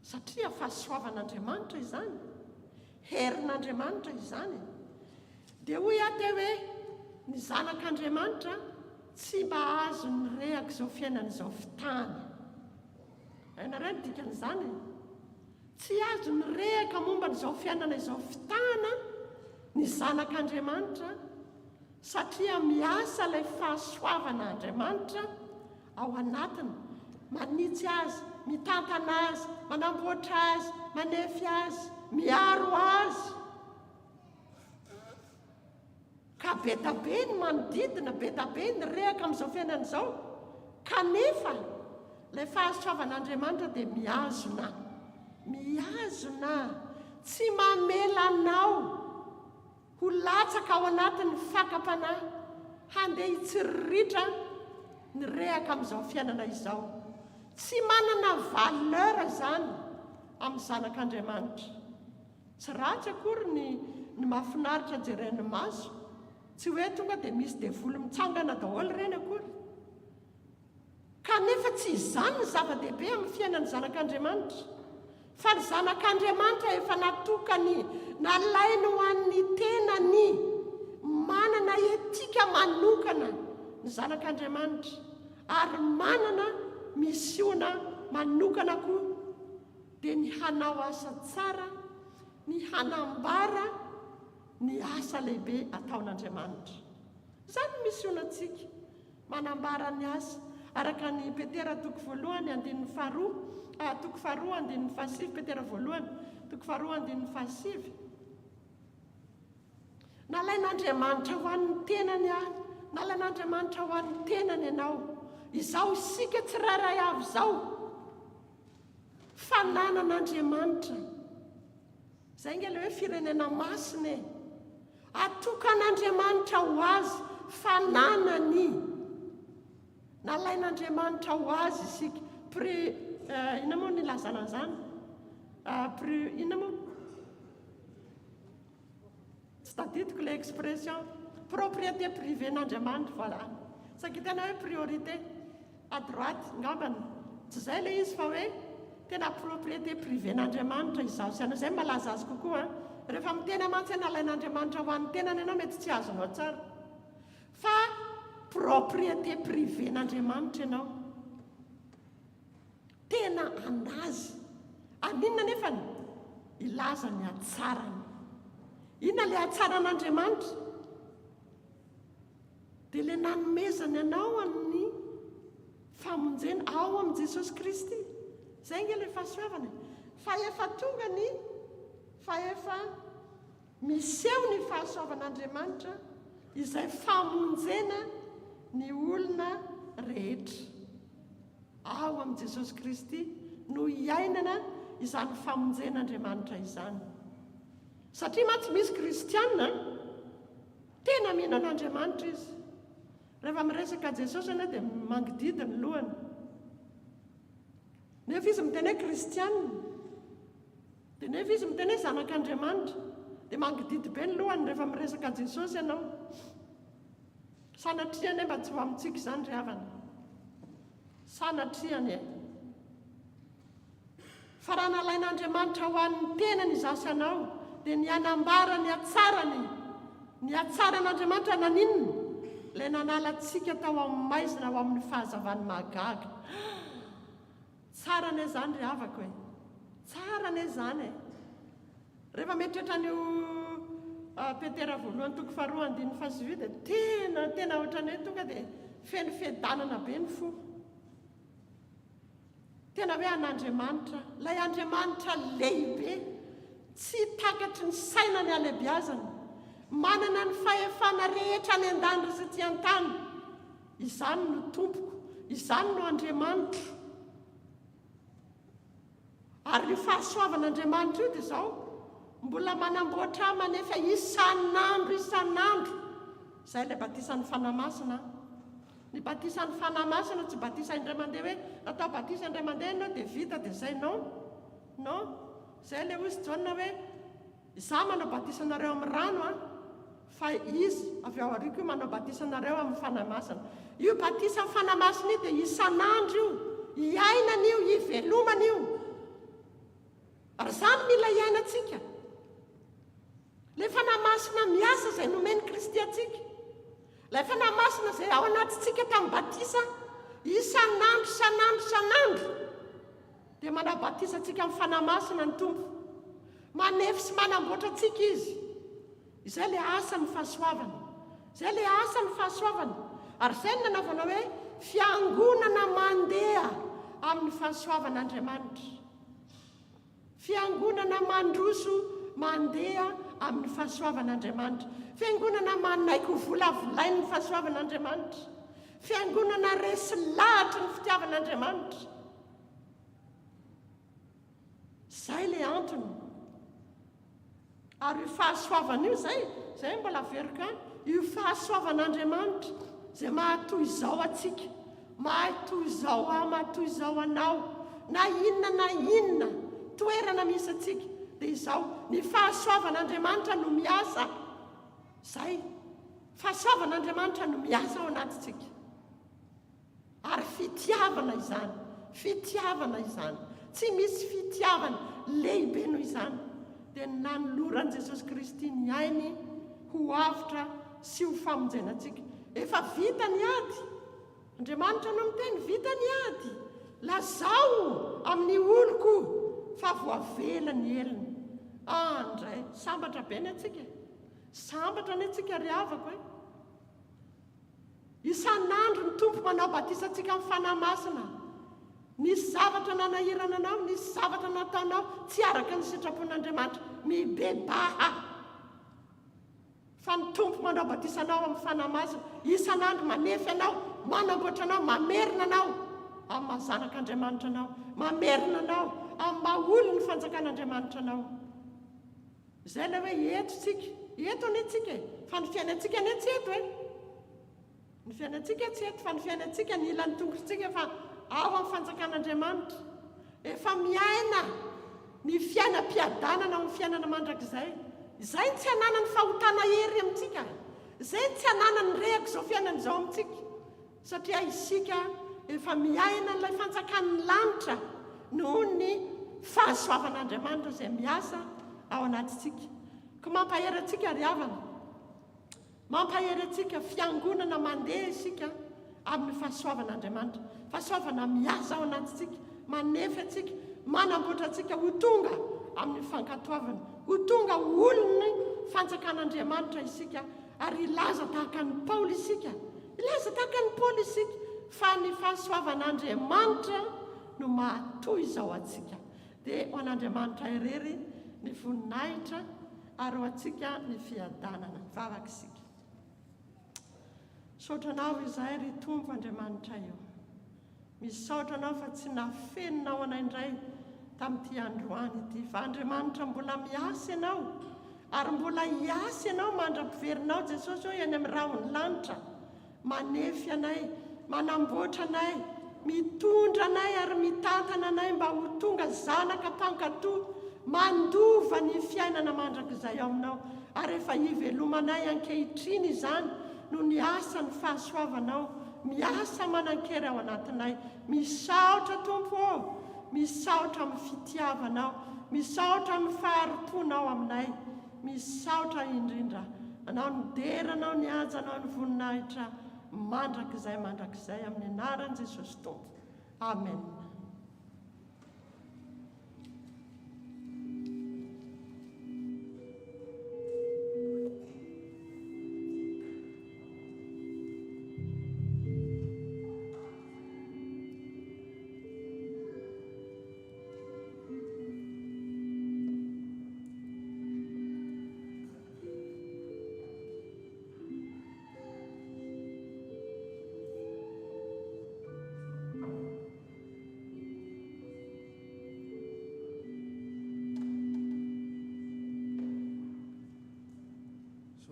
Satria fahasoavan'Andriamanitra izany, herin'Andriamanitra izany. Dia hoy aho hoe ny zanak'Andriamanitra tsy mahazo ny rehaka izao fiainana izao fitany. Hainareo ny dikan'izany? Tsy azo ny rehaka momba n'izao fiainana izao fitana ny zanak'Andriamanitra, satria miasa ilay fahasoavan'Andriamanitra ao anatiny, manitsy azy, mitantana azy, manamboatra azy, manefy azy, miaro azy. Ka betabe ny manodidina, betabe ny rehaka amin'izao fiainana izao, kanefa ilay fahasoavan'Andriamanitra dia mihazona, tsy mamelanao ho latsaka ao anatin'ny fakapanahy, handeha hitsiriritra ny rehaka amin'izao fiainana izao. Tsy manana valeur zany amin'ny zanak'Andriamanitra. Tsy ratsy akory ny mahafinaritra jeren'ny maso, tsy hoe tonga dia misy devolo mitsangana daholo ireny akory. Kanefa tsy izany ny zava-dehibe amin'ny fiainan'ny zanak'Andriamanitra, fa ny zanak'Andriamanitra efa natokany nalainy ho an'ny tenany, manana etika manokana ny zanak'Andriamanitra, ary manana misiona manokana koa, dia ny hanao asa tsara, ny hanambara ny asa lehibe ataon'Andriamanitra. Izany misionantsika, manambara ny asa araka ny Petera toko voalohany andininy faharoa, toko faharoa andininy fahasivy, Petera voalohany toko faharoa andininy fahasivy. Nalain'Andriamanitra ho an'ny tenany aho, nalain'Andriamanitra ho an'ny tenany ianao. Izao isika tsirairay avy izao fananan'Andriamanitra. Izay nge ilay hoe firenena masina e. Atokan'Andriamanitra ho azy fananany. Nalain'Andriamanitra ho azy isika. Ina moa ny lazana an'izany? Ina moa? Tsy tadidiko ilay expression. Propriété privée-n'Andriamanitra, voilà. Sakitana hoe priorité à droite, ngambany. Tsy izay ilay izy fa hoe tena propriété privée-n'Andriamanitra izao. Sy an'izay malaza azy kokoa. Rehefa miteny mantsy hoe nalain'Andriamanitra ho an'ny tenany ianao mety tsy azonao tsara. Fa propriété privée-n'Andriamanitra ianao. Tena anazy. Aninona nefany? Ilaza ny hatsarany. Inona ilay hatsaran'Andriamanitra? dia ilay nanomezany anao amin'ny famonjena ao amin'i Jesosy Kristy. Izay nge ilay fahasoavana. Fa efa tonga ny fa efa miseho ny fahasoavan'Andriamanitra izay famonjena ny olona rehetra. Ao amin'i Jesosy Kristy no iainana izany famonjen'Andriamanitra izany. Satria matsy misy kristianina tena mihinan'Andriamanitra izy. Rehefa miresaka Jesosy ianao dia mangididy ny lohany. Nefa izy miteny hoe kristianina, dia nefa izy miteny hoe zanak'Andriamanitra, dia mangididy be ny lohany rehefa miresaka Jesosy ianao. Sanatriany mba tsy ho amintsika izany ry havana. Sanatriany e. Fa raha nalain'Andriamanitra ho an'ny tenany izasy anao, dia ny anambara ny atsaran'Andriamanitra naninona? Ilay nanalantsika tao amin'ny maizina ho amin'ny fahazavany mahagaga. Tsara ne izany ry havako e. Tsara ne izany e. Rehefa mieritreritra an'io Petera voalohany toko 2:7 dia tena ohatrany hoe tonga dia feno fedanana be ny fo. Tena hoe an'Andriamanitra, ilay Andriamanitra lehibe, tsy takatry ny saina ny alebiazana, manana ny fahefana rehetra ny an-danitra sy ty an-tany. Izany no tompoko, izany no Andriamanitra. Ary io fahasoavan'Andriamanitra io dia izao, mbola manamboatra manefa isan'andro. Izay ilay batisan'ny fanamasina. Ny batisan'ny fanamasina tsy batisa indray mandeha hoe natao batisa indray mandeha ianao dia vita dia izay non. Izay ilay hozy Jaona hoe izaho manao batisanareo amin'ny rano fa izy avy ao ariko io manao batisanareo amin'ny fanamasina. Io batisa amin'ny fanamasina io dia isan'andro io, iainana io, ivelomana io. Ary izany mila iainantsika. Ilay fanamasina miasa izay nomeny Kristy antsika. Ilay fanamasina izay ao anatintsika tamin'ny batisa, isan'andro. Dia manao batisa antsika amin'ny fanamasina ny Tompo. Manefy sy manamboatra antsika izy. Izay ilay asan'ny fahasoavana. Ary izay no nanaovana hoe fiangonana mandeha amin'ny fahasoavan'Andriamanitra. Fiangonana mandroso mandeha amin'ny fahasoavan'Andriamanitra. Fiangonana manaiko volavolainy ny fahasoavan'Andriamanitra. Fiangonana resy lahatra ny fitiavan'Andriamanitra. Izay ilay antony. Ary io fahasoavana io izay mbola verika io fahasoavan'Andriamanitra izay mahatoy izao atsika, mahatoy izao anao, na inona toerana misy atsika dia izao ny fahasoavan'Andriamanitra no miasa. Izay fahasoavan'Andriamanitra no miasa ao anatintsika. Ary fitiavana izany. Tsy misy fitiavana lehibe noho izany. Dia nanoloran'i Jesosy Kristy ny ainy ho avitra sy ho famonjenantsika. Efa vita ny ady. Andriamanitra no miteny vita ny ady. Lazao amin'ny oloko fa voavela ny eliny. Andray, sambatra be ny atsika. Sambatra ny atsika ry havako e. Isan'andro ny Tompo manao batisa antsika amin'ny fanamasina. Nisy zavatra nanahirana anao, nisy zavatra nataonao tsy araka ny sitrapon'Andriamanitra, mibebaha. Fa ny Tompo manao batisa anao amin'ny fanamasina, isan'andro manefy anao, manamboatra anao, mamerina anao amin'ny mahazanak'Andriamanitra anao, mamerina anao amin'ny mahaolo ny fanjakan'Andriamanitra anao. Izay ilay hoe eto ny atsika e. Fa ny fiainantsika ny tsy eto e. Ny fiainantsika tsy eto, fa ny fiainantsika ny ilan'ny tongotritsika fa ao amin'ny fanjakan'Andriamanitra. Efa miaina ny fiainam-piadanana amin'ny fiainana mandrakizay. Izay tsy hanana ny fahotana hery amintsika. Izay tsy hanana ny rehako izao fiainana izao amintsika. Satria isika efa miaina n'ilay fanjakan'ny lanitra noho ny fahasoavan'Andriamanitra izay miasa ao anatintsika. Ka mampahery antsika ry havana. Mampahery antsika fiangonana mandeha isika amin'ny fahasoavan'Andriamanitra. Fahasoavana miasa ao anatintsika, manefy antsika, manamboatra antsika ho tonga amin'ny fankatoavana, ho tonga olony fanjakan'Andriamanitra isika, ary ilaza tahaka ny Paoly isika ilaza tahaka ny paoly isika fa ny fahasoavan'andriamanitra no mahatoy izao atsika dia ho an'andriamanitra irery ny voninahitra ary ho atsika ny fiadanana mivavaka isika. Saotranao izahay ry tompo andriamanitra eo, misaotra anao fa tsy nafeninao anay indray tamin'ity androany ity, fa andriamanitra mbola miasa ianao ary mbola hiasa ianao mandra-piverinao Jesosy eo eny amin'ny rahony lanitra, manefy anay, manamboatra anay, mitondra anay ary mitantana anay mba ho tonga zanaka mpankatoa, mandova ny fiainana mandrakizay ao aminao, ary efa hivelomanay ankehitriny izany no ny asa ny fahasoavanao miasa manan-kery ao anatinay. Misaotra tompo ô, misaotra amin'ny fitiavanao, misaotra amin'ny faharom-ponao aminay, misaotra indrindra anao ny deranao ny ajanao ny voninahitra mandrakizay amin'ny anaran'i Jesosy tompo. Amen.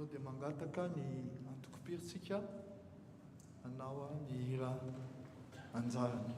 Dia mangataka ny antoko-piritsika anao ny hira anjarany.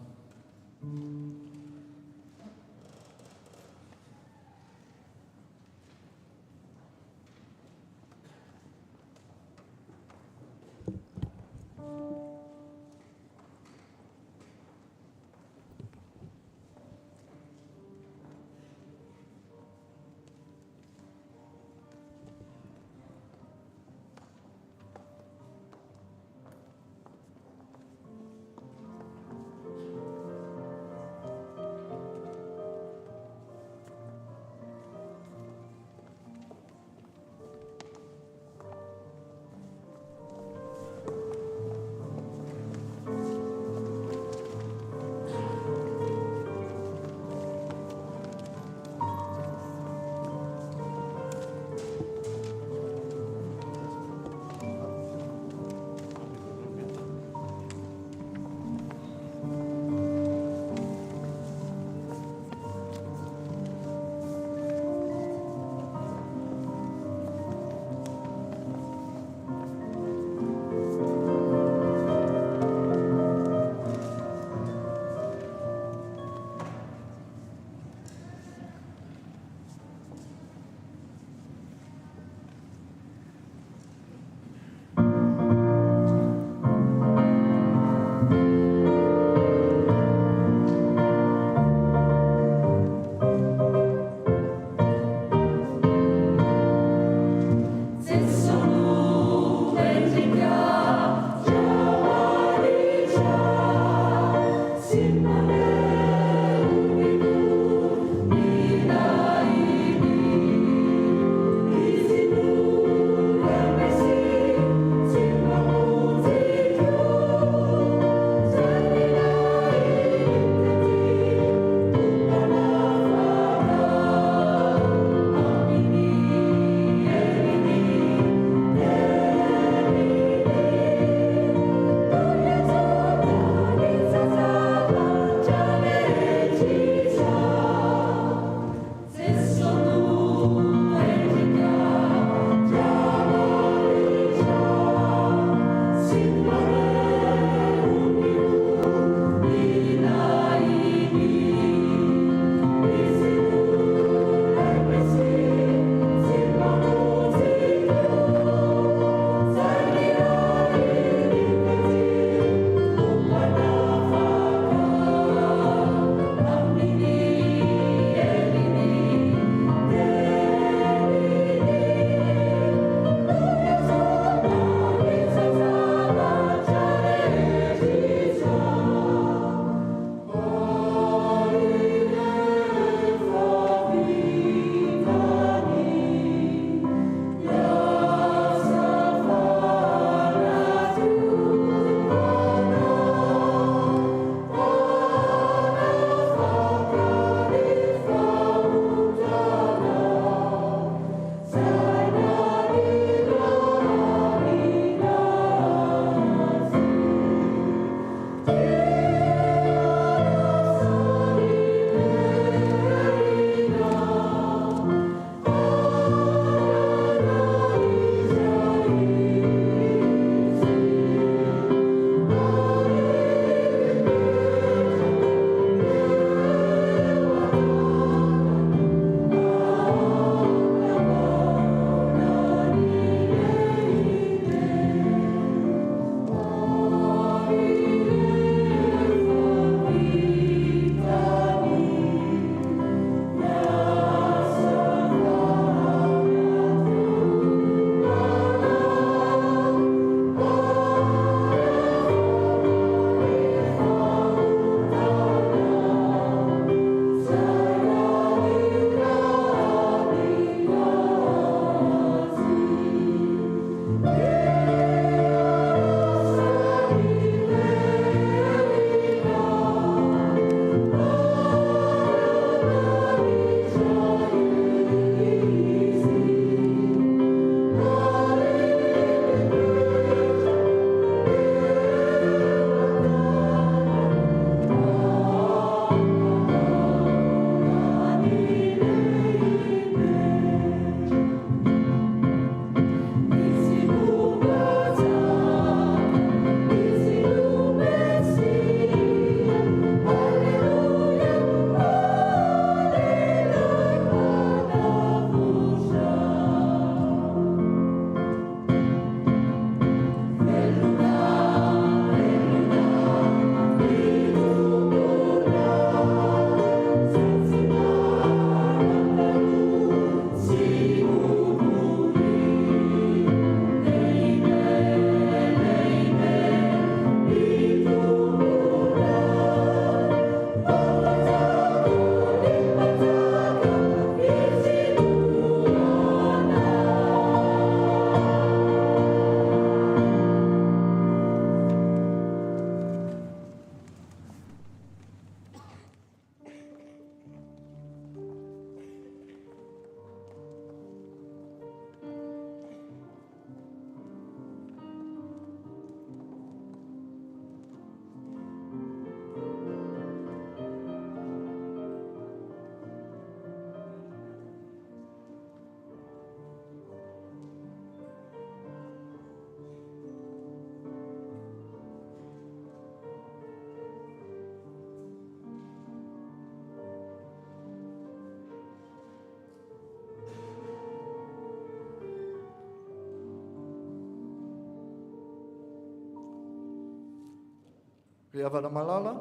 Ry havana malala,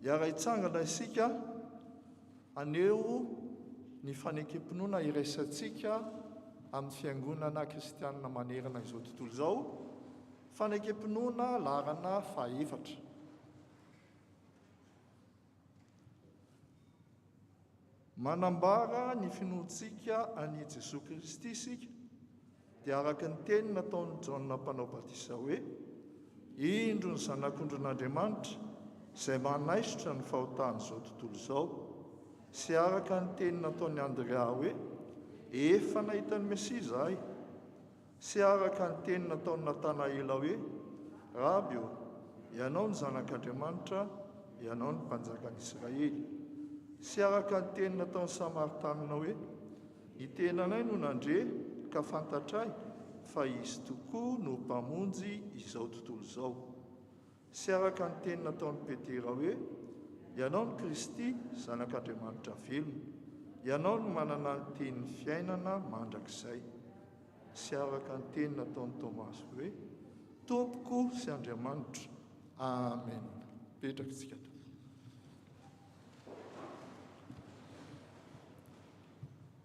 hiara hitsangana isika aneo ny fanekempinoana iraisantsika amin'ny fiangonana kristianina manerana izao tontolo izao, fanekempinoana larana fahaefatra. Manambara ny finoantsika any Jesosy Kristy isika, dia araka ny teny nataon'ny Jaona mpanao batisa hoe: indro ny zanak'ondron'Andriamanitra izay manaisotra ny fahotahan'izao tontolo izao. Sy araka ny teny nataon'ny Andrea hoe: efa nahita ny Mesia izahay. Sy araka ny teny nataon'ny Natanaela hoe: Rabi, ianao ny zanak'Andriamanitra, ianao ny mpanjakan'Israely. Sy araka ny teny nataon'ny Samaritanina hoe: itenanay no nandre ka fantatray fa izy tokoa no mpamonjy izao tontolo izao. Sy araka ny teny nataon'ny Petera hoe: ianao ny Kristy, zanak'Andriamanitra velona, ianao no manana ny tenin'ny fiainana mandrakizay. Sy araka ny teny nataon'ny Tomasy hoe: Tompoko sy Andriamanitra. Amen. Petraka isika.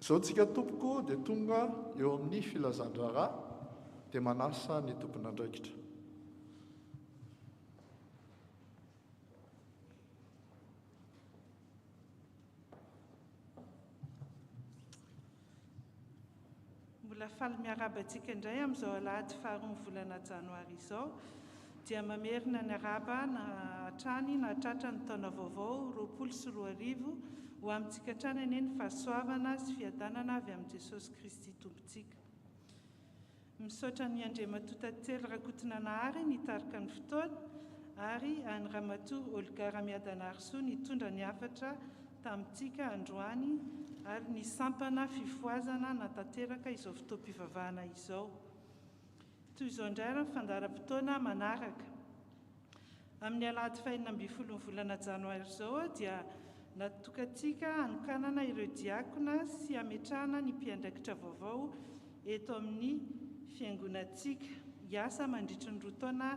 Izao tsika tompoko dia tonga eo amin'ny filazan-draharaha dia manasa ny tompon'andraikitra. Mbola faly miaraba antsika indray amin'izao alahady faharoa ny volana janoary izao, dia mamerina ny araba na hatrany na hatratra ny taona vaovao 2024 ho amintsika hatrany anie ny fahasoavana sy fiadanana avy amin'ny Jesosy Kristy tompontsika. Misaotra ny Andriamatotately Rakotonanahary nitarika ny fotoana, ary any Ramatoa Olga Ramiadanarso nitondra ny hafatra tamintsika androany, ary ny sampana fifoazana natanteraka izao fotoam-pivavahana izao. Toy izao indray ary ny fandaharam-potoana manaraka. Amin'ny alahady faha 12 ny volana janoary izao dia natokantsika hanokanana ireo diakona sy hametrahana ny mpiandraikitra vaovao eto amin'ny fiangonantsika hiasa mandritry ny roa taona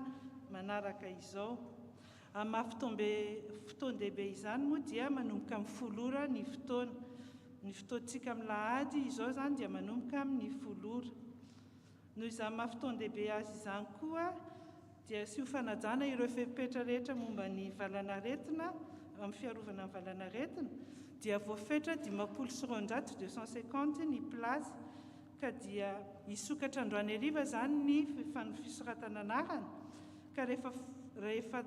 manaraka izao. Amin'ny fotoan-dehibe izany moa dia manomboka amin'ny folora ny fotoana. Ny fotoantsika amin'ny lahady izao izany dia manomboka amin'ny folora. Noho izany maha-fotoan-dehibe azy izany koa dia sy ho fanajana ireo fepetra rehetra momba ny valanaretina amin'ny fiarovana ny valanaretina, dia voafetra 500 ny plasy, ka dia hisokatra androany hariva izany ny fisoratana anarana, ka rehefa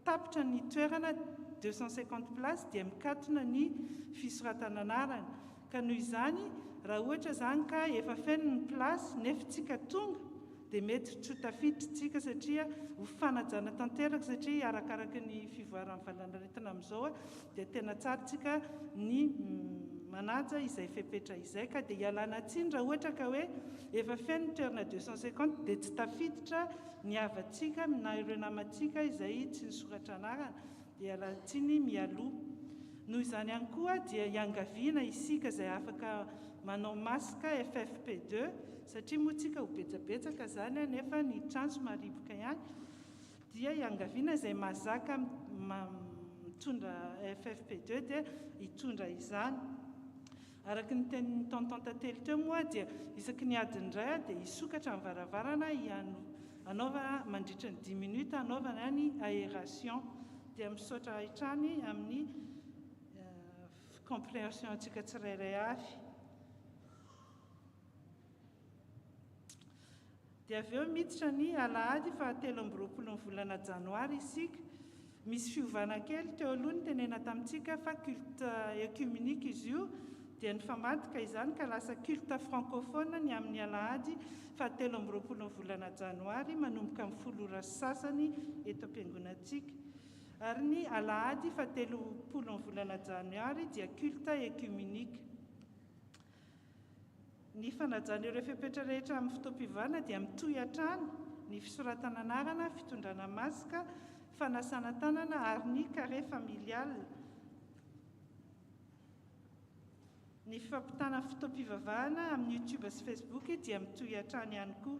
tapitra ny toerana 250 plasy dia mikatona ny fisoratana anarana. Ka noho izany, raha ohatra izany ka efa feno ny plasy nefa tsika tonga, dia mety tsy ho tafiditra tsika satria ho fanajana tanteraka, satria arakaraka ny fivoaran'ny valanaretina amin'izao dia tena tsara tsika ny manaja izay fepetra izay, ka dia hialana tsiny raha ohatra ka hoe efa feno ny toerana 250 dia tsy tafiditra ny havantsika na ireo namantsika izay tsy nisoratra anarana, dia hialana tsiny mialoha. Noho izany ihany koa dia hiangaviana isika izay afaka manao masika FFP2, satria moa tsika ho betsabetsaka izany nefa ny trano somariboka ihany, dia hiangaviana izay mazaka mitondra FFP2 dia hitondra izany. Araka ny tenin'ny tonton tantely teo moa dia isaky ny adiny iray dia hisokatra amin'ny varavarana anaovana mandritra ny 10 minutes anaovana ny aération, dia misaotra hatrany amin'ny compréhension antsika tsirairay avy. Dia avy eo miditra ny alahady faha 23 ny volana janoary isika, misy fiovana kely teo aloha ny tenena tamintsika fa culte œcuménique izy io, dia ny famadika izany ka lasa culte francophone ny amin'ny alahady faha 23 ny volana janoary manomboka amin'ny folora sasany eto am-piangonantsika. Ary ny alahady faha 30 ny volana janoary dia culte œcuménique. Ny fanajana ireo fepetra rehetra amin'ny fotoam-pivavahana dia mitohy hatrany ny fisoratana anarana, fitondrana masika, fanasana tanana ary ny carré familial. Ny fampitana fotoam-pivavahana amin'ny YouTube sy Facebook dia mitohy hatrany ihany koa.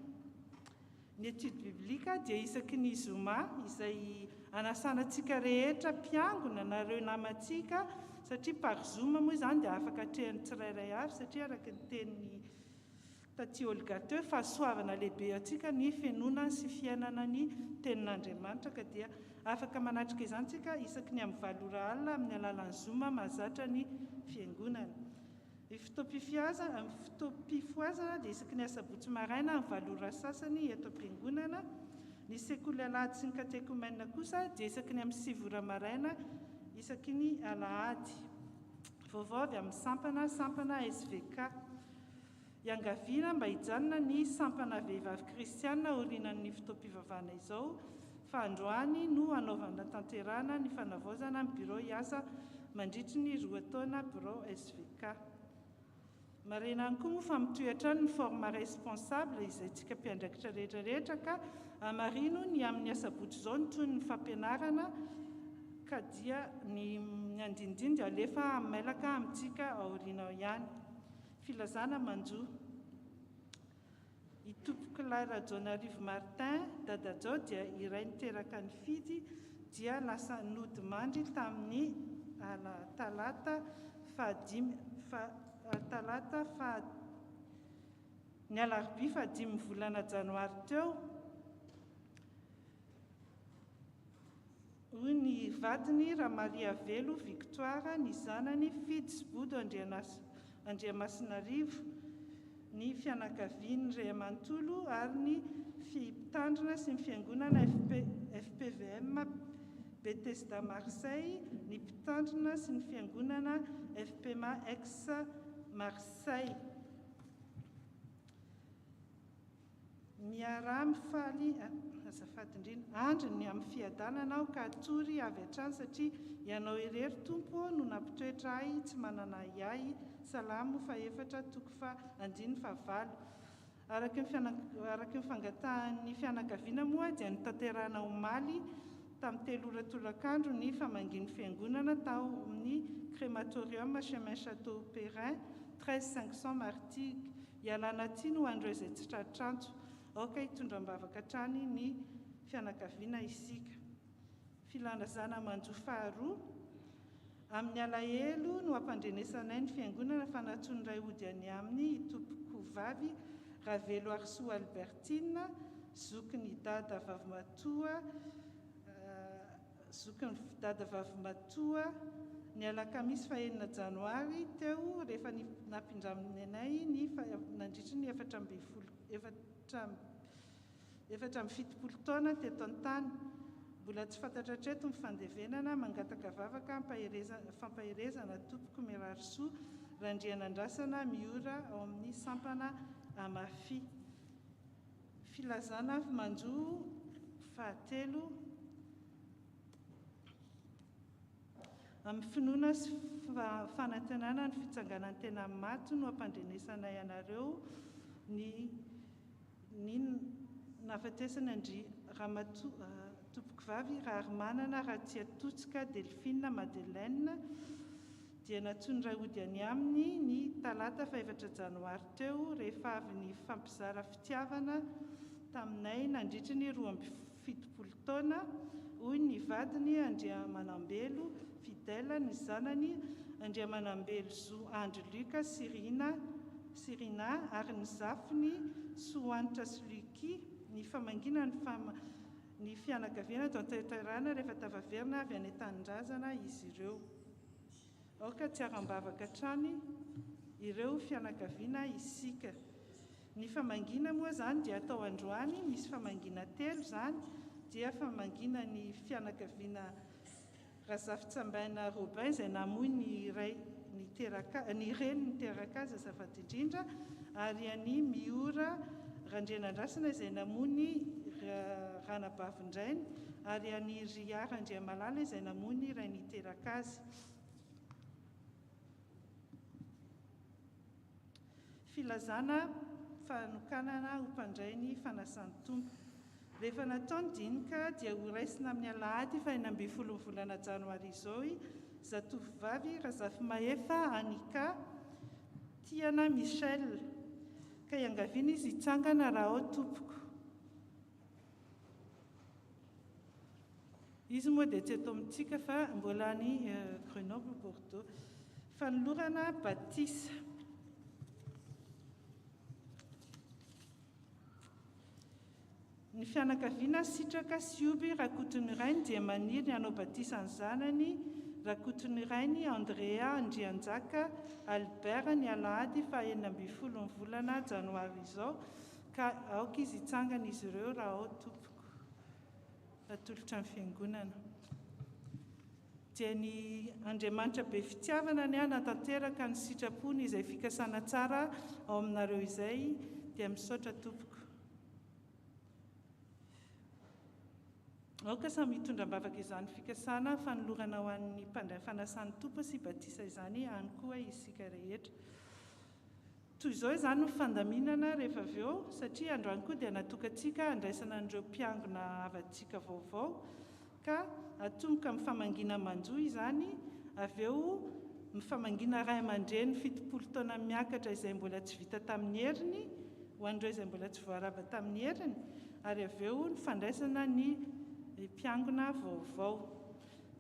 Ny étude biblique dia isaky ny zoma izay anasana antsika rehetra mpiangona nareo namantsika satria parzoma moa izany dia afaka atrehany tsirairay avy satria araka ny tenin'ny taty Olga teo fahasoavana lehibe antsika ny fianonana sy fiainana ny tenin'Andriamanitra ka dia afaka manatrika izany tsika isaky ny amin'ny valora alina amin'ny alalan'ny zoma mahazatra ny fiangonana. Ny fotoam-pifoazana dia isaky ny asabotsy maraina amin'ny valora sasany eto am-piangonana. Ny sekoly alahady sy ny katekomena kosa dia isaky ny amin'ny sivora maraina isaky ny alahady. Vaovao avy amin'ny sampana SVK. Iangaviana mba hijanona ny sampana vehivavy kristianina orinan'ny fotoam-pivavahana izao fa androany no anaovana tanterana ny fanavaozana amin'ny biro iasa mandritry ny 2 taona biro SVK. Marena any koa moa fa mitoetra ny forme responsable izay tsika mpiandraikitra rehetrarehetra ka amarino ny amin'ny asabotsy izao ny toy ny fampianarana ka dia ny andindindy alefa mailaka amintsika aoriana ihany. Filazana manjo. I tompon-kilaira Jonarivo Martin dadajao dia iray niteraka ny fidy dia lasa nodimandry tamin'ny talata ny alarobia 5 volana janoary teo. Hoy ny vadiny Ramaria Velo Victoire ny zanany Fitzbodo Andriamasinarivo ny fianakaviany Reamantolo ary ny fitandrina sy ny fiangonana FPVM Bethesda Marseille ny mpitandrina sy ny fiangonana FPMA ex Marseille. Miara mifaly azafady indrindra andriny amin'ny fiadananao ka atory avy hatrany satria ianao irery tompo no nampitoetra ahy tsy manana ahy salamo fa 4 toko fa 9 fa 9. Araka ny fangatahan'ny fianakaviana moa dia nitanterana omaly tamin'ny 3 ora tolakandro ny famanginy fiangonana tao amin'ny crématorium chemin Château Perrin 13 500 Martigues ialana tiny ho andreo izay tsy tratrantso. Aoka hitondram-bavaka trany ny fianakaviana isika. Filanazana manjo faharoa. Amin'ny alahelo no ampandrenesanay ny fiangonana fanatsony ray ody any aminy tompoko vavy Ravelo Arsoa Albertine, zokin'ny dada vavy Matoa ny alakamisy 1 janoary teo rehefa napindraminy anay ny nandritry ny 7 taona teto an-tany. Mbola tsy fantatra treto ny fandevenana mangataka vavaka fampahirezana tompoko Mirarisoa Randrianandrasana miora ao amin'ny sampana Amafi. Filazana manjo fahatelo. Amin'ny finoana sy fanantenana ny fitsanganan'ny tena maty no ampandrenesanay anareo ny nafatesana Andry tompoko vavy Raharomanana Ratsiatotsika Delphine Madeleine dia natsony ray ody any aminy ny talata 4 janoary teo rehefa avy ny fampizara fitiavana taminay nandritry ny 17 taona. Hoy ny vadiny Andriamanambelo Fidèle ny zanany Andriamanambelo Zo Andry Luka Sirina ary ny zafiny Soanitra Sluki ny famangina ny fianakaviana tanterana rehefa tavaverina avy any an-tanindrazana izy ireo. Aoka tsy arambavaka trany ireo fianakaviana isika. Ny famangina moa zany dia atao androany, misy famangina 3 zany dia famangina ny fianakaviana Razafitsambaina Robin izay namoy ny reny niteraka azy azafady indrindra ary any Miora Randrianandrasana izay namony Ranabavindrainy ary any Ria Randriamalala izay namony ray niteraka azy. Filazana fanokanana ho mpandray ny fanasan'ny tompo. Rehefa natao ny dinika dia ho raisina amin'ny alahady 12 volana janoary izao zatovovavy Razafy Maefa Anika Tiana Michel ka iangaviana izy hitsangana raha ao tompoko. izy moa dia tsy eto amintsika fa mbola ny Grenoble Bordeaux. Fanolorana batisa. Ny fianakaviana sitraka Sioby Rakotony Rainy dia maniry ny hanao batisa ny zanany Rakotony Rainy Andrea Andrianjaka Albert ny alahady fa 12 ny volana janoary izao ka aoka izy hitsangana izy ireo raha ao tompoko atolotra ny fiangonana. Dia ny Andriamanitra be fitiavana ny natanteraka ny sitrapony izay fikasana tsara ao aminareo izay dia misaotra tompoko. Aoka samy mitondra mbavaka izany fikasana fanolorana ho an'ny mpandray fanasan'ny tompo sy batisa izany any koa isika rehetra. Toy izao izany no fandaminana rehefa avy eo satria androany koa dia natokantsika andraisana an'ireo mpiangona avantsika vaovao ka atomboka mifamangina manjoa izany avy eo mifamangina ray aman-dreny 70 taona miakatra izay mbola tsy vita tamin'ny heriny ho an'ireo izay mbola tsy voarava tamin'ny heriny ary avy eo ny fandraisana ny mpiangona vaovao.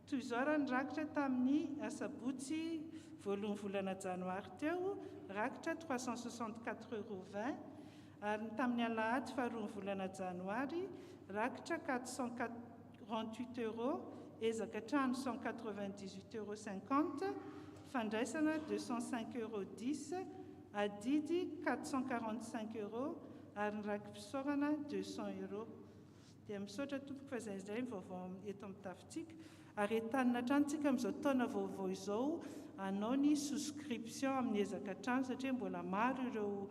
Toy izao raha nirakitra tamin'ny asabotsy voalohany volana janoary teo rakitra 364,20 ary tamin'ny alahady faharoany volana janoary rakitra 448 €, ezaka trano 198,50 €, fandraisana 205,10 €, adidy 445 € ary ny rakim-pisaorana 200 €. Dia misaotra tompoko fa izay ny vaovao eto amin'ny tafitsika ary entanina hatranintsika amin'izao taona vaovao izao anao ny souscription amin'ny ezaka trano satria mbola maro ireo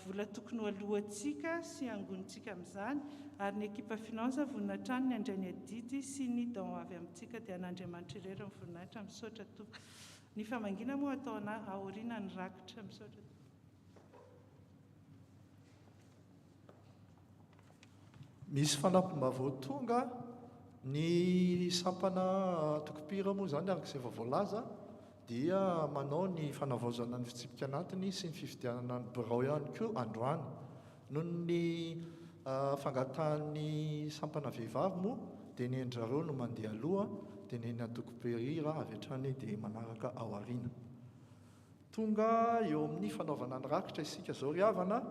vola tokony ho alohantsika sy angonitsika amin'izany ary ny ekipa finance vonina trano ny andray ny adidy sy ny don avy amintsika dia n'Andriamanitra irera ny voninahitra misaotra tompoko. Ny famangina moa atao aoriana ny rakitra misaotra tompoko. Misy fanampim-bavao tonga ny sampana tokopira moa izany araka izay vaovao dia manao ny fanavaozana ny fitsipika anatiny sy ny fifidianana ny birao ihany koa androany. Noho ny fangatahan'ny sampana vehivavy moa dia ny endrareo no mandeha aloha dia ny atokopirira avy hatrany dia manaraka ao aoriana. Tonga eo amin'ny fanaovana ny rakitra isika izao ry havana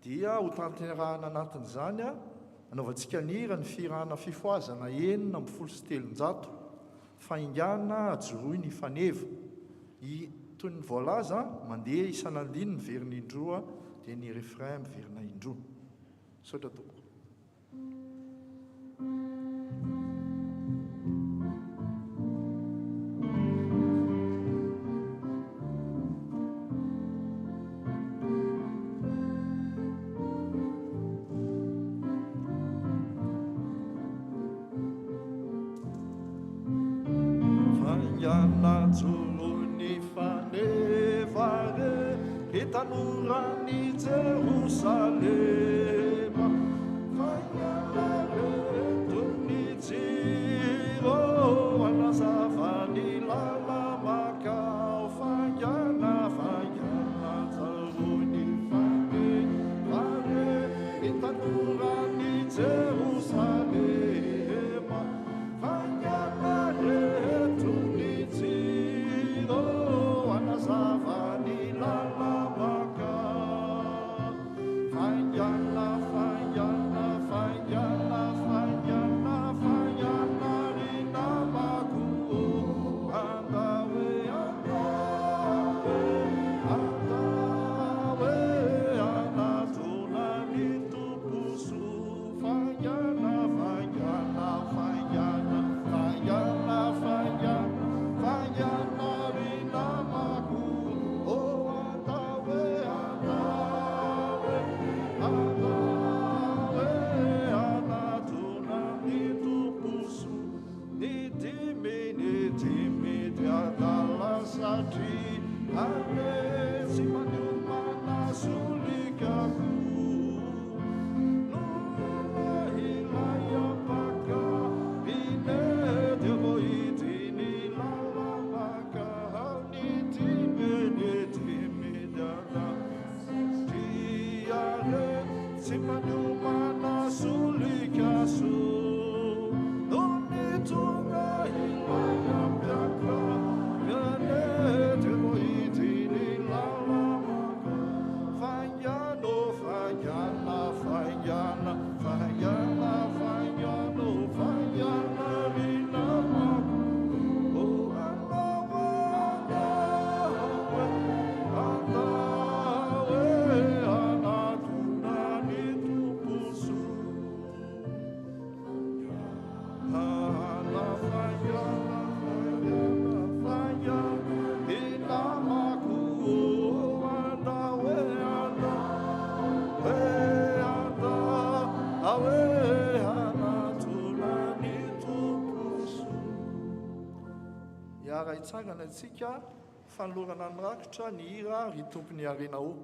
dia ho tanterahana anatin'izany anaovantsika ny hira ny firahana fifoazana 970 faingana ajoroy ny faneva. Toy ny voalaza mandeha isanandiny ny verina indroa dia ny refrain miverina indroa. Misaotra tompoko. Zuluni fanevare etanurani Jerusalema fayalare tuniziro anasavani lalamaka fayana zuluni fanevare etanurani Jerusalema fayalare Savani la la baka, fayala hitsangana antsika fanolorana nyrakitra ny hira ry tompony arenao.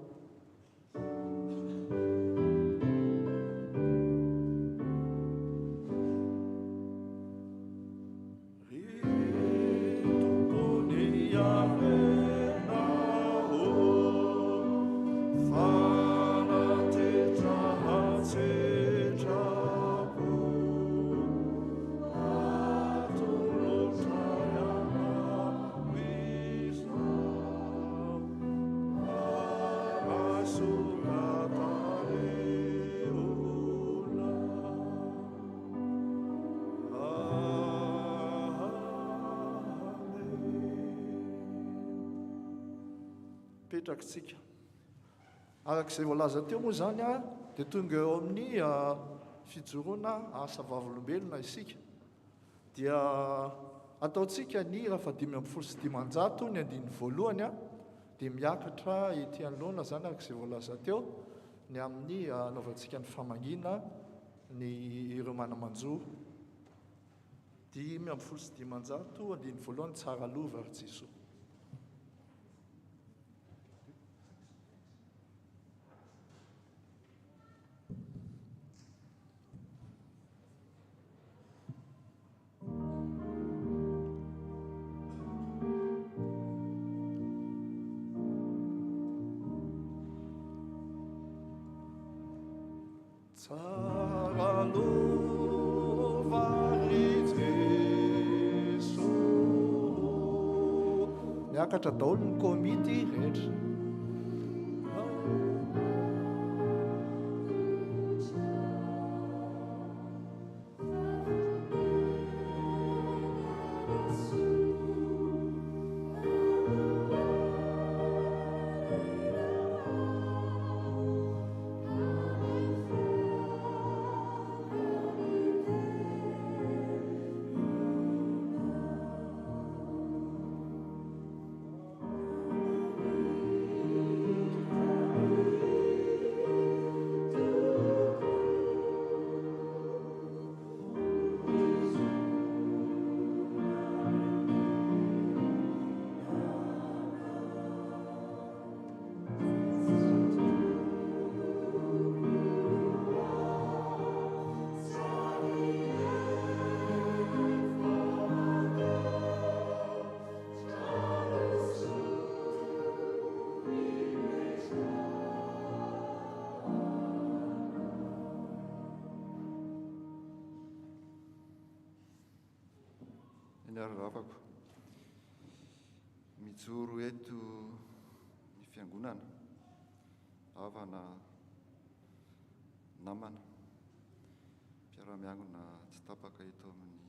Petrakitsika arak'izay voalaza teo moa zany a dia tonga eo amin'ny fijoroana asa vavolombelona isika dia ataontsika ny hira fa 570 ny andiny voalohany a dia miakatra ety anoloana zany arak'izay voalaza teo ny amin'ny anaovantsika ny famangina ny ireo manamanjo 570 andiny voalohany tsara lova ry Jesoa. Tsara lova ry Jesoa. Miakatra daholo ny komity rehetra. Ravako mijoro eto ny fiangonana avana namana mpiara-miangona tsy tapaka eto amin'ny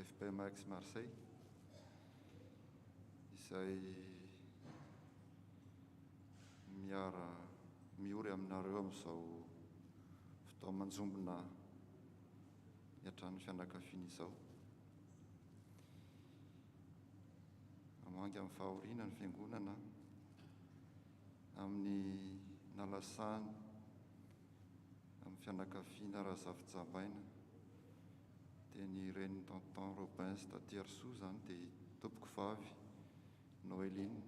FPMX Marseille izay miory aminareo amin'izao fotoana manjombona hiatran'ny fianakaviana izao. Amangy amin'ny fahoriana ny fiangonana amin'ny nalasany amin'ny fianakaviana Razafintsamaina dia ny reny tonton Robin sy taty Arsoa zany dia tompoko vavy Noeline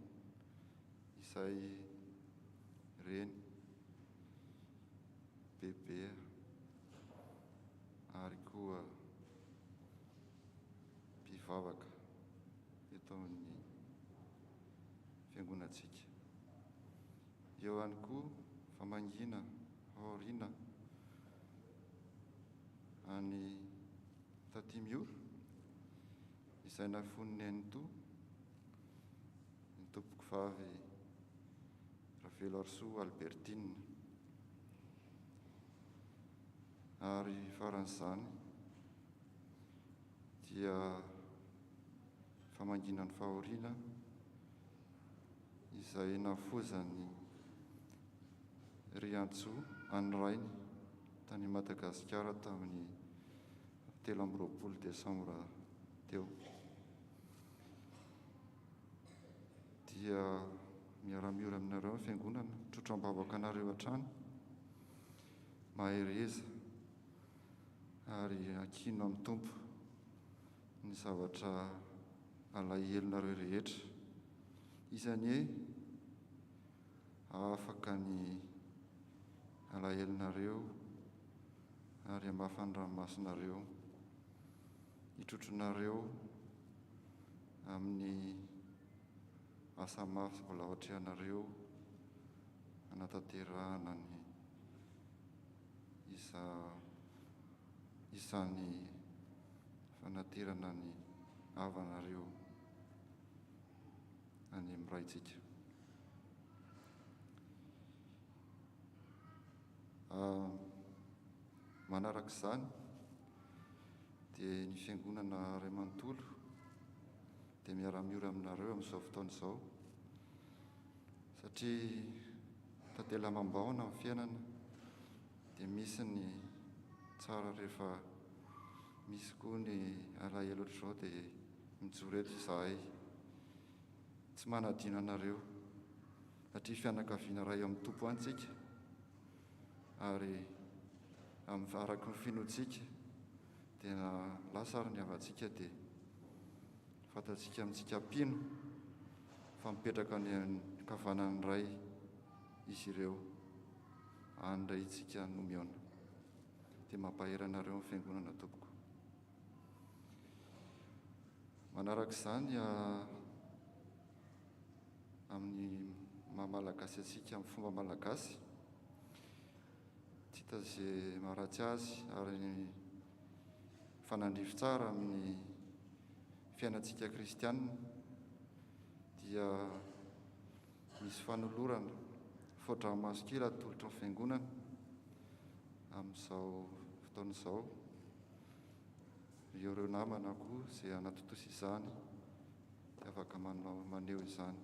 izay reny bebe ary koa mpivavaka eto amin'ny fiangonantsika. Eo ihany koa famangina aoriana any taty Miora izay nafoniny Antoa ny tompoko vavy Ravelo Arsoa Albertine ary faran'izany dia famangina ny fahoriana izay nafozany Riantsoa Anrainy tany Madagasikara tamin'ny 13 Desambra teo. Dia miara-miora aminareo ny fiangonana, trotram-bavaka anareo hatrany, mahereza ary akino amin'ny tompo ny zavatra alahelonareo rehetra izany hoe afaka ny alahelonareo ary amafany ranomasonareo hitrotronareo amin'ny asa mafy mbola ohatrehanareo anatanterahana ny isan'ny fanaterana ny havanareo any amin'ny raitsika. Manaraka izany dia ny fiangonana Ray Manontolo dia miara-miora aminareo amin'izao fotoana izao satria tantela amam-bahona amin'ny fiainana dia misy ny tsara rehefa misy koa ny alahelo ohatr'izao dia mijoro eto izahay tsy manadino anareo satria fianakaviana ray amin'ny tompo antsika ary araky ny finoantsika dia lasa ary ny havantsika dia fantatsika amintsika mpino fa mipetraka ny kavanany ray izy ireo andray itsika nomeona dia mampaheranareo amin'ny fiangonana tompoko. Manaraka izany amin'ny mahamalagasy atsika amin'ny fomba malagasy tsy hita izay maharatsy azy ary ny fanandrify tsara amin'ny fiainantsika kristianina dia misy fanolorana fodrany maso-kely atolotra ny fiangonana amin'izao fotoana izao. Ireo namana koa izay anatotosa izany dia afaka maneho izany.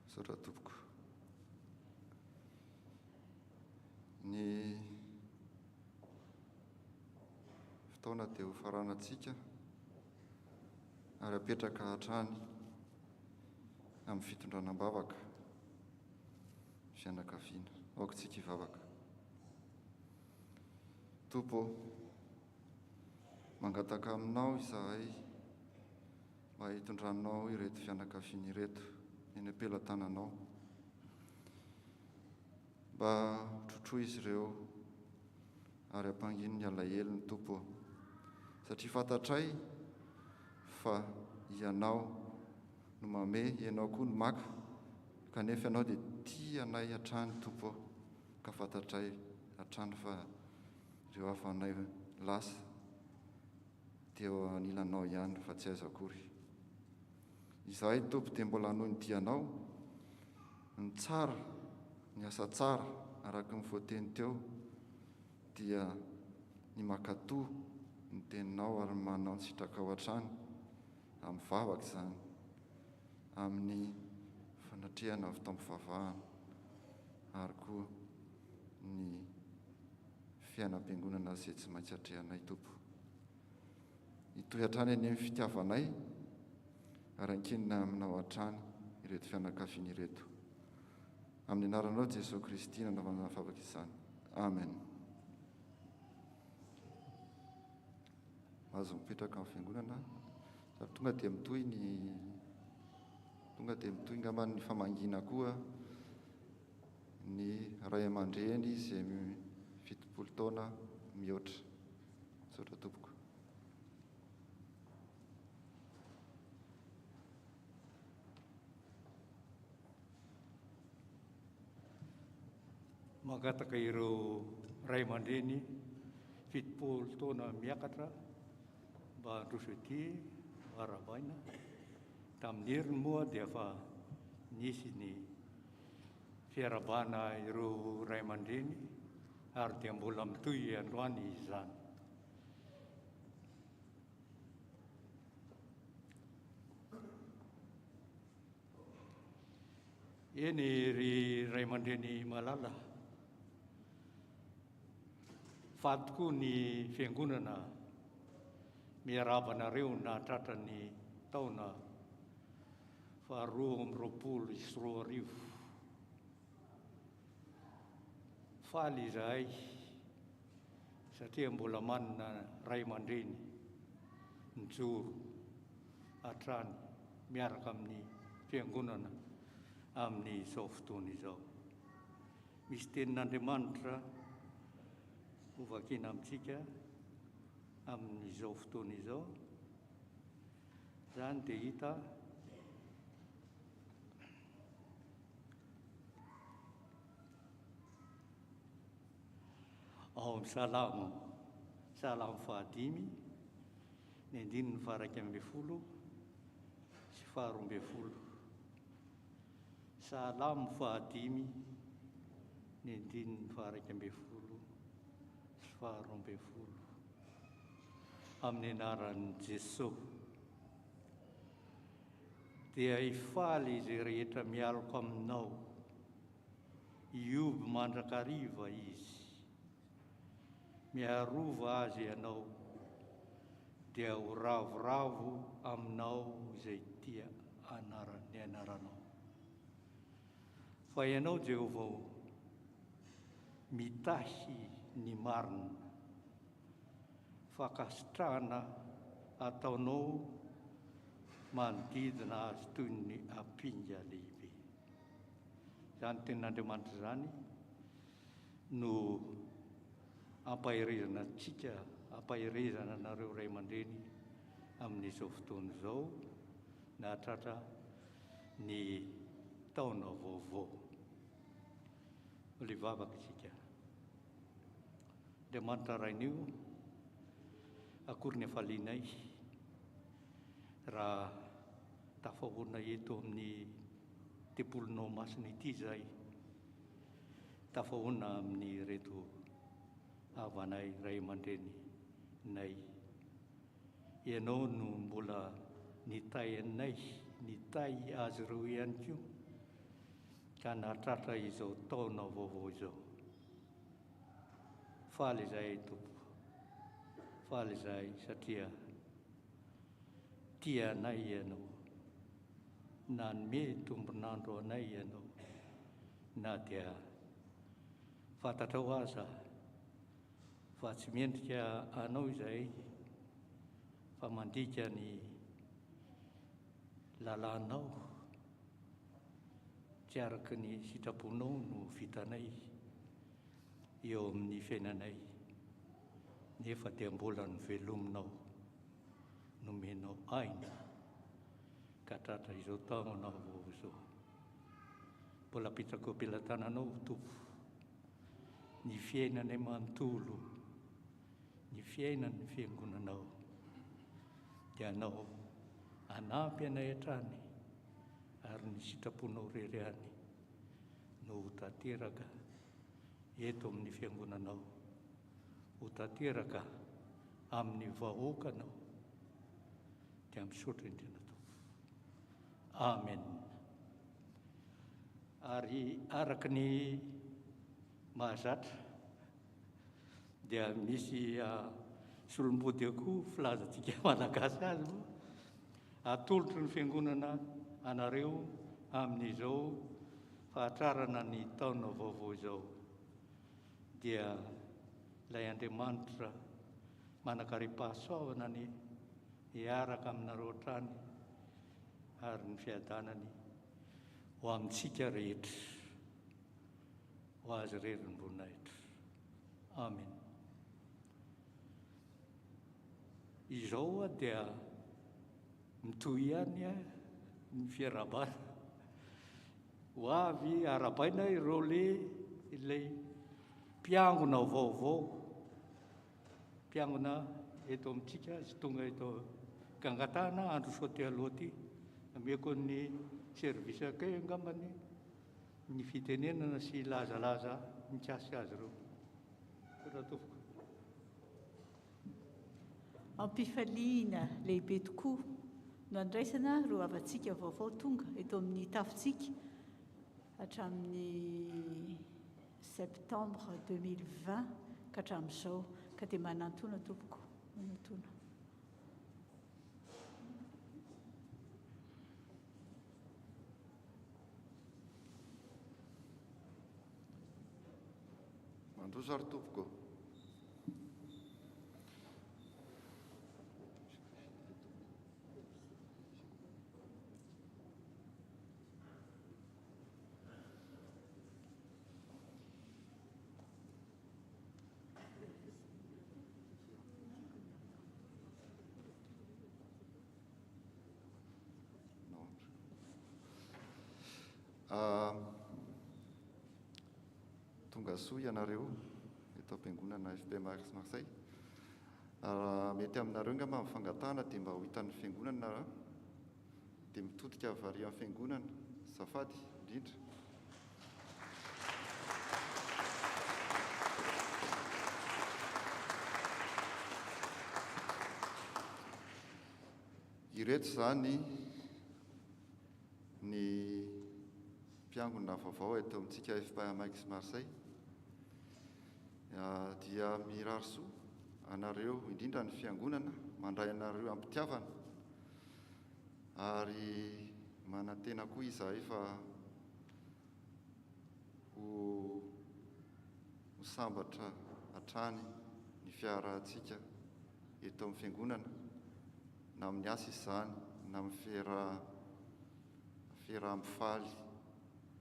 Saotra tompoko. Ny fotoana dia ho faranantsika ary apetraka hatrany amin'ny fitondranam-bavaka fianakaviana aokantsika hivavaka. Tompo, mangataka aminao izahay mba hitondranao ireto fianakaviana ireto eny am-pelantananao, mba trotroy izy ireo ary ampangino ny alahelony Tompo, satria fantatray fa ianao no mame, ianao koa no maka, kanefa ianao dia tia anay hatrany Tompo, ka fantatray hatrany fa ireo hafanay lasa dia eo anilanao ihany fa tsy aiza akory. Izahay Tompo dia mbola noho ny dianao ny tsara, ny asa tsara araka ny voateny teo dia ny makatoa ny teninao ary manao ny sitraka ao hatrany amin'ny vavaka izany, amin'ny fanatrehana avy tao amin'ny fivavahana ary koa ny fiainam-piangonana izay tsy maintsy hatrehanay Tompo. Hitohy hatrany any amin'ny fitiavanay ary ankinina aminao hatrany ireto fianakaviana ireto. Amin'ny anaranao Jesosy Kristy nanaovana favaka izany. Amen. Azo mipetraka amin'ny fiangonana ary tonga dia mitohy ngambany ny famangina koa ny ray aman-dreny izay 70 taona mihoatra. Saotra tompoko. Mangataka ireo ray aman-dreny 70 taona miakatra mba handroso ety Aravaina. Tamin'ny heriny moa dia efa nisy ny fiarabana ireo ray aman-dreny ary dia mbola mitohy androany izany. Eny ry ray aman-dreny malala, Fady tokoa ny fiangonana miaravanareo nahatratra ny taona 2022. Faly izahay satria mbola manana ray aman-dreny mijoro hatrany miaraka amin'ny fiangonana amin'izao fotoana izao. Misy tenin'Andriamanitra hovakina amintsika amin'izao fotoana izao. Zany dia hita ao amin'ny salamo 5, ny 9:12 sy 12. Salamo 5, ny 9:12 sy 12. Amin'ny anaran'i Jesosy. Dia hifaly izay rehetra mialoko aminao, hioby mandrakariva izy. Miarova azy ianao, dia ho ravoravo aminao izay tia ny anaranao. Fa ianao Jehovah, mitahy ny marina, fakasitrahana ataonao manodidina azy toy ny apinga lehibe. Zany tenin'Andriamanitra zany no ampaherezana antsika, ampaherezana anareo ray aman-dreny amin'izao fotoana izao nahatratra ny taona vaovao. Ilay vavaka isika. Andriamanitra rainio, akory ny hafalianay raha tafahoana eto amin'ny tempolinao masina ity izahay, tafahoana amin'ny reto havanay ray aman-dreny nay. Ianao no mbola nitay anay, nitay azy ireo ihany koa, ka nahatratra izao taona vaovao izao. Faly izahay Tompo, faly izahay satria tia anay ianao, nanome tombonandro anay ianao, na dia fantatrao aza fa tsy miendrika anao izahay, fa mandika ny lalànao, tsy araka ny sitraponao no vitanay eo amin'ny fiainanay, nefa dia mbola novelominao, nomenao aina ka hatratra izao taona vaovao izao. Mbola apetraka am-pelantananao Tompo ny fiainanay manontolo, ny fiainan'ny fiangonanao, dia anao anampy anay hatrany, ary ny sitraponao reriany no ho tanteraka eto amin'ny fiangonanao, ho tanteraka amin'ny vahoakanao, dia misaotra indrindra Tompo. Amen. Ary araka ny mahazatra dia misy solom-body akoho filazantsika malagasy azy moa, atolotry ny fiangonana anareo amin'izao fahatrarana ny taona vaovao izao. Dia ilay Andriamanitra manakaripahasoavana ny hiaraka aminareo hatrany ary ny fiadanany ho amintsika rehetra, ho azy rerim-boninahitra. Amen. Izao dia mitohy ihany ny fiarabana. Ho avy arabaina ireo ilay mpiangona vaovao, mpiangona eto amintsika sy tonga eto Kangatana andro saoty aloha ty, ameko ny service akay angambany ny fitenenana sy lazalaza mikasy azy ireo. Rahatofoko. Ampifaliana lehibe tokoa no andraisana ireo havantsika vaovao tonga eto amin'ny tafontsika hatramin'ny septembre 2020 ka hatramin'izao ka dia manantona tompoko manantona. Mandroso ary tompoko. Tonga soa ianareo eto am-piangonana FPMAX Marseille. Mety aminareo ngamba mifangatahana dia mba ho hitan'ny fiangonana dia mitodika vari amin'ny fiangonana zafady indrindra. Ireto zany ny mpiangona vaovao eto amintsika FPMAX Marseille. Dia mirary soa anareo indrindra ny fiangonana, mandray anareo ampitiavana ary manantena koa izahay fa ho sambatra hatrany ny fiarahantsika eto amin'ny fiangonana, na amin'ny asa izany, na amin'ny fiaraha-mifaly,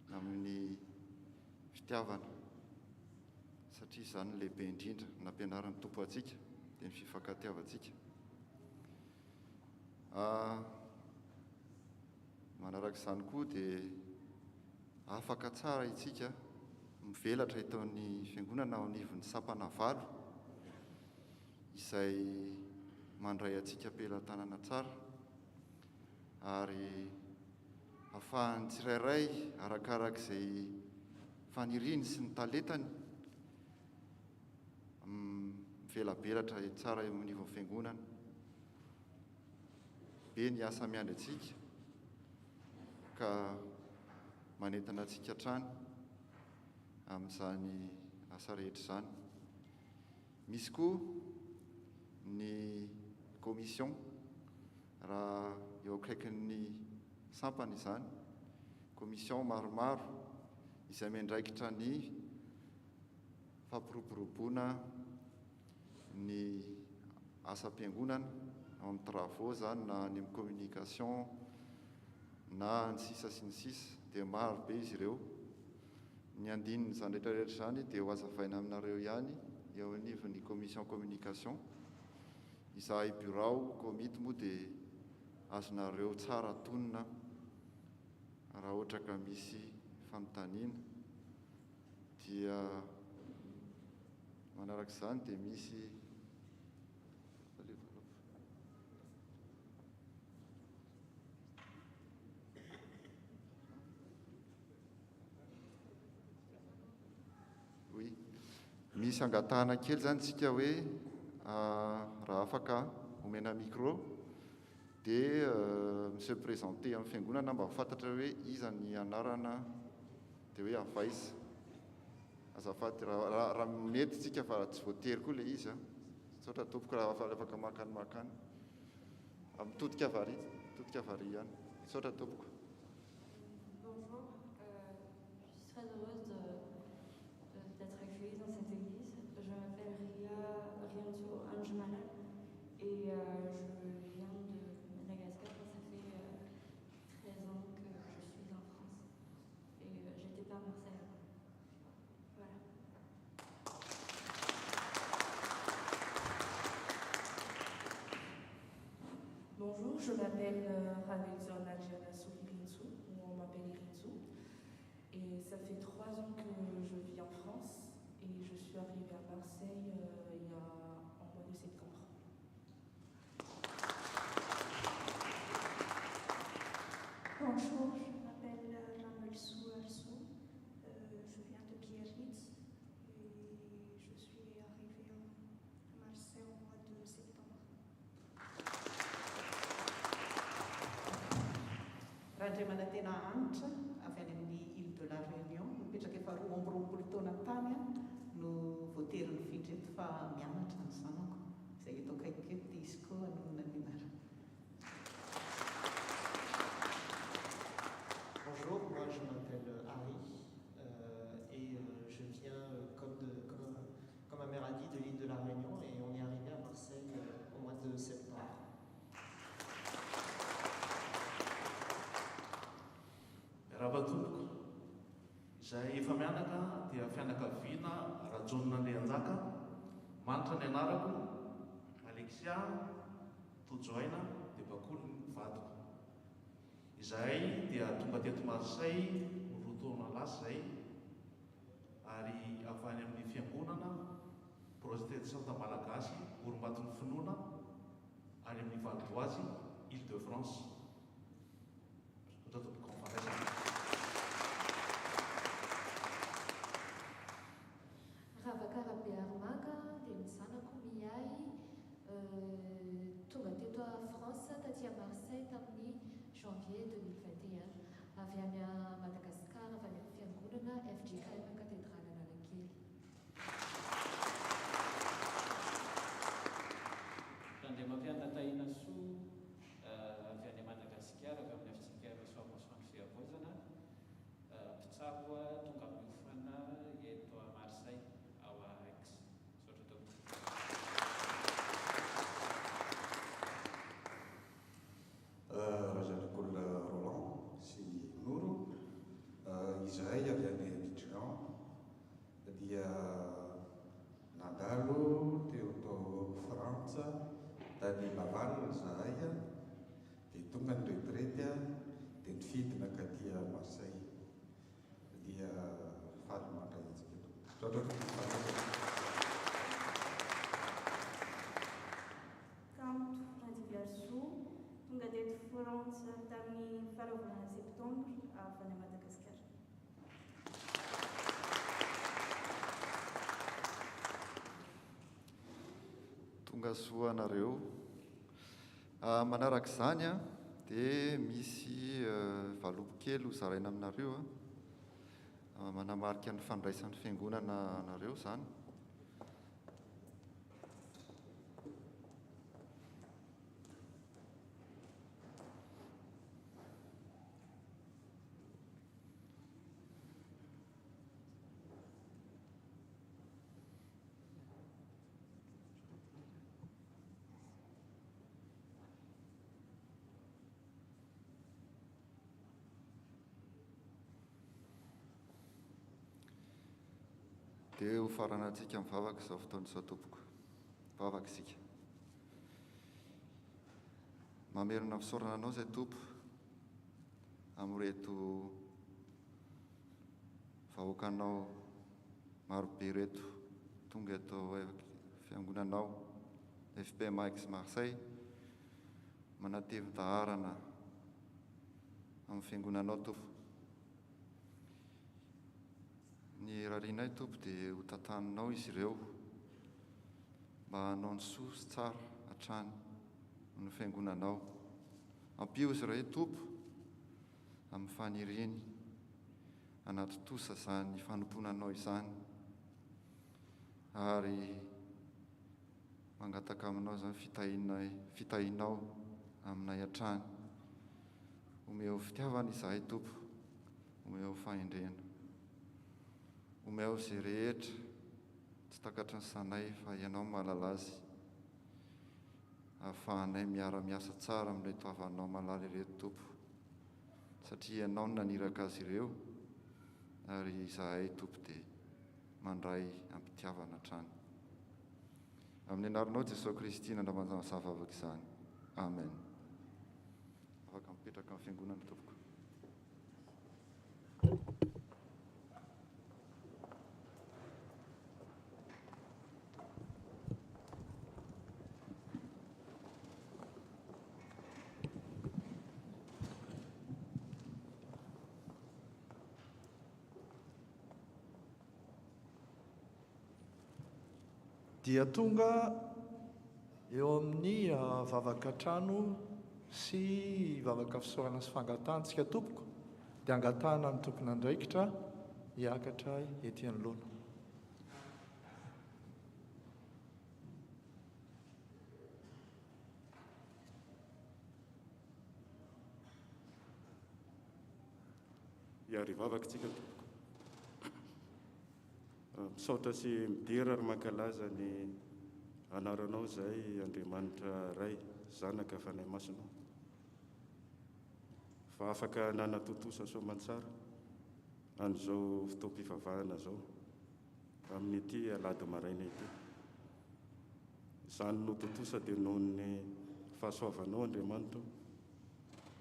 na amin'ny fitiavana, satria izany no lehibe indrindra na ampianaran'ny tompo antsika dia ny fifankatiavantsika. Manaraka izany koa dia afaka tsara itsika mivelatra eto amin'ny fiangonana ao anivon'ny sampana valo izay mandray antsika am-pelantanana tsara ary ahafahan'ny tsirairay arakarak'izay faniriany sy ny talentany mivelabelatra tsara eo amin'ivon'ny fiangonana. Be ny asa miandry antsika ka manentana antsika hatrany amin'izany asa rehetra izany. Misy koa ny komision raha eo akaikin'ny sampana izany, komision maromaro izay miandraikitra ny fampiroboroboana ny asam-piangonana ao amin'ny travaux zany, na ny amin'ny communication, na ny sisa sy ny sisa, dia maro be izy ireo. Ny andinin'izany rehetrarehetra izany dia ho azavaina aminareo ihany eo anivon'ny commission communication. Izahay bureau komity moa dia azonareo tsara tonina raha ohatra ka misy fanontaniana. Dia manaraka izany dia misy misy angatahana kely zany tsika hoe raha afaka omena micro dia monsieur présenté amin'ny fiangonana mba ho fantatra hoe iza ny anarana dia hoe avaiza. Azafady raha mety tsika fa tsy voatery koa ilay izy saotra tompoko raha afaka makany mitodika vary ihany saotra tompoko. Bonjour, je suis très heureuse d'être accueillie dans cette église. Je m'appelle Rianto Anjumana et je viens de Madagascar. Ça fait 13 ans que je suis en France et j'étais pas à Marseille. Voilà. Bonjour, je m'appelle Ravelzor Nadjana Soulirinsu, ou on m'appelle Irinsu. Et ça fait 3 ans que je vis en France et je suis arrivée à Marseille il y a en mois de septembre. Bonjour, je m'appelle Ramelsou Arsou, je viens de Biarritz et je suis arrivée à Marseille au mois de septembre. Raha indray manantena antitra avy any amin'ny Île de la Réunion, mipetraka efa 12 taona tany no voatery ny findreto fa mianatra ny zanako izay eto akaiky eto dia izy koa anonona ny anarana. Bonjour, moi je m'appelle Harry et je viens, comme ma mère a dit, de l'île de la Réunion et on est arrivé à Marseille au mois de septembre. Raha-batoliko, izay efa mianaka dia fianakaviana Rajonina Andehanjaka, manitra ny anarako Alexia Tojoaina dia bakolo ny vadiko. Izahay dia tonga teto Marseille roa taona lasa izay ary avy any amin'ny fiangonana protestanta malagasy Orimbaton'ny Finoana any amin'ny Val d'Oise, Île-de-France. Ravakara Bearmaka dia ny zanako miay tonga teto à France taty à Marseille tamin'ny janvier 2021 avy any a Madagascar avy any amin'ny fiangonana FGKM Cathédrale Analakely. Randeha mampianatahina soa avy any Madagasikara avy amin'ny FGKM Soamosoany Fiavozana mpitsabo tonga miofana eto à Marseille ao à Aix. Sotra Rajanak'olona Roland sy Noro, izahay avy any Abidjan dia nandalo teo tao Frantsa tany Laval zahay dia tonga ny retraite dia nifidina katy à Marseille dia faly mandray antsika Kanto Radiviarso, tonga teto Frantsa tamin'ny faharovolana septambra avy any Madagasikara. Tonga soa anareo. Manaraka izany dia misy valopo kely ho zaraina aminareo manamarika ny fandraisan'ny fiangonana anareo izany. Dia ho farana antsika mivavaka izao fotoana izao tompoko. Mivavaka isika. Mamerina fisaorana anao izay tompo amin'reto vahoakanao marobe reto tonga eto fiangonanao FPM Aix Marseille manatevin-daharana amin'ny fiangonanao tompo. Ny rarianay tompo dia ho tantaninao izy ireo mba hanao ny soa sy tsara hatrany ny fiangonanao. Ampio izy ireo tompo amin'ny faniriany anaty tosa izany fanomponanao izany ary mangataka aminao izany fitahinao aminay hatrany. Omeo fitiavana izahay tompo, omeo fahendrena. Omeo izay rehetra tsy takatry ny sanay fa ianao mahalala azy, ahafahanay miara-miasa tsara amin'reto havanao malala ireto tompo, satria ianao no naniraka azy ireo ary izahay tompo dia mandray ampitiavana hatrany. Amin'ny anaranao Jesosy Kristy nandramana zavavaka izany. Amen. Afaka mipetraka amin'ny fiangonana tompoko. Dia tonga eo amin'ny vavaka trano sy vavaka fisaorana sy fangatantsika tompoko dia angatahana ny tompon'andraikitra hiakatra ety anoloana. dia ary vavakantsika tompoko. Misaotra sy midira ary mankalaza ny anaranao izay Andriamanitra ray zanaka fanahy masinao. Fa afaka nanatotosa soamantsara an'izao fotoam-pivavahana zao amin'ity alady maraina ity. Izany nototosa dia noho ny fahasoavanao Andriamanitra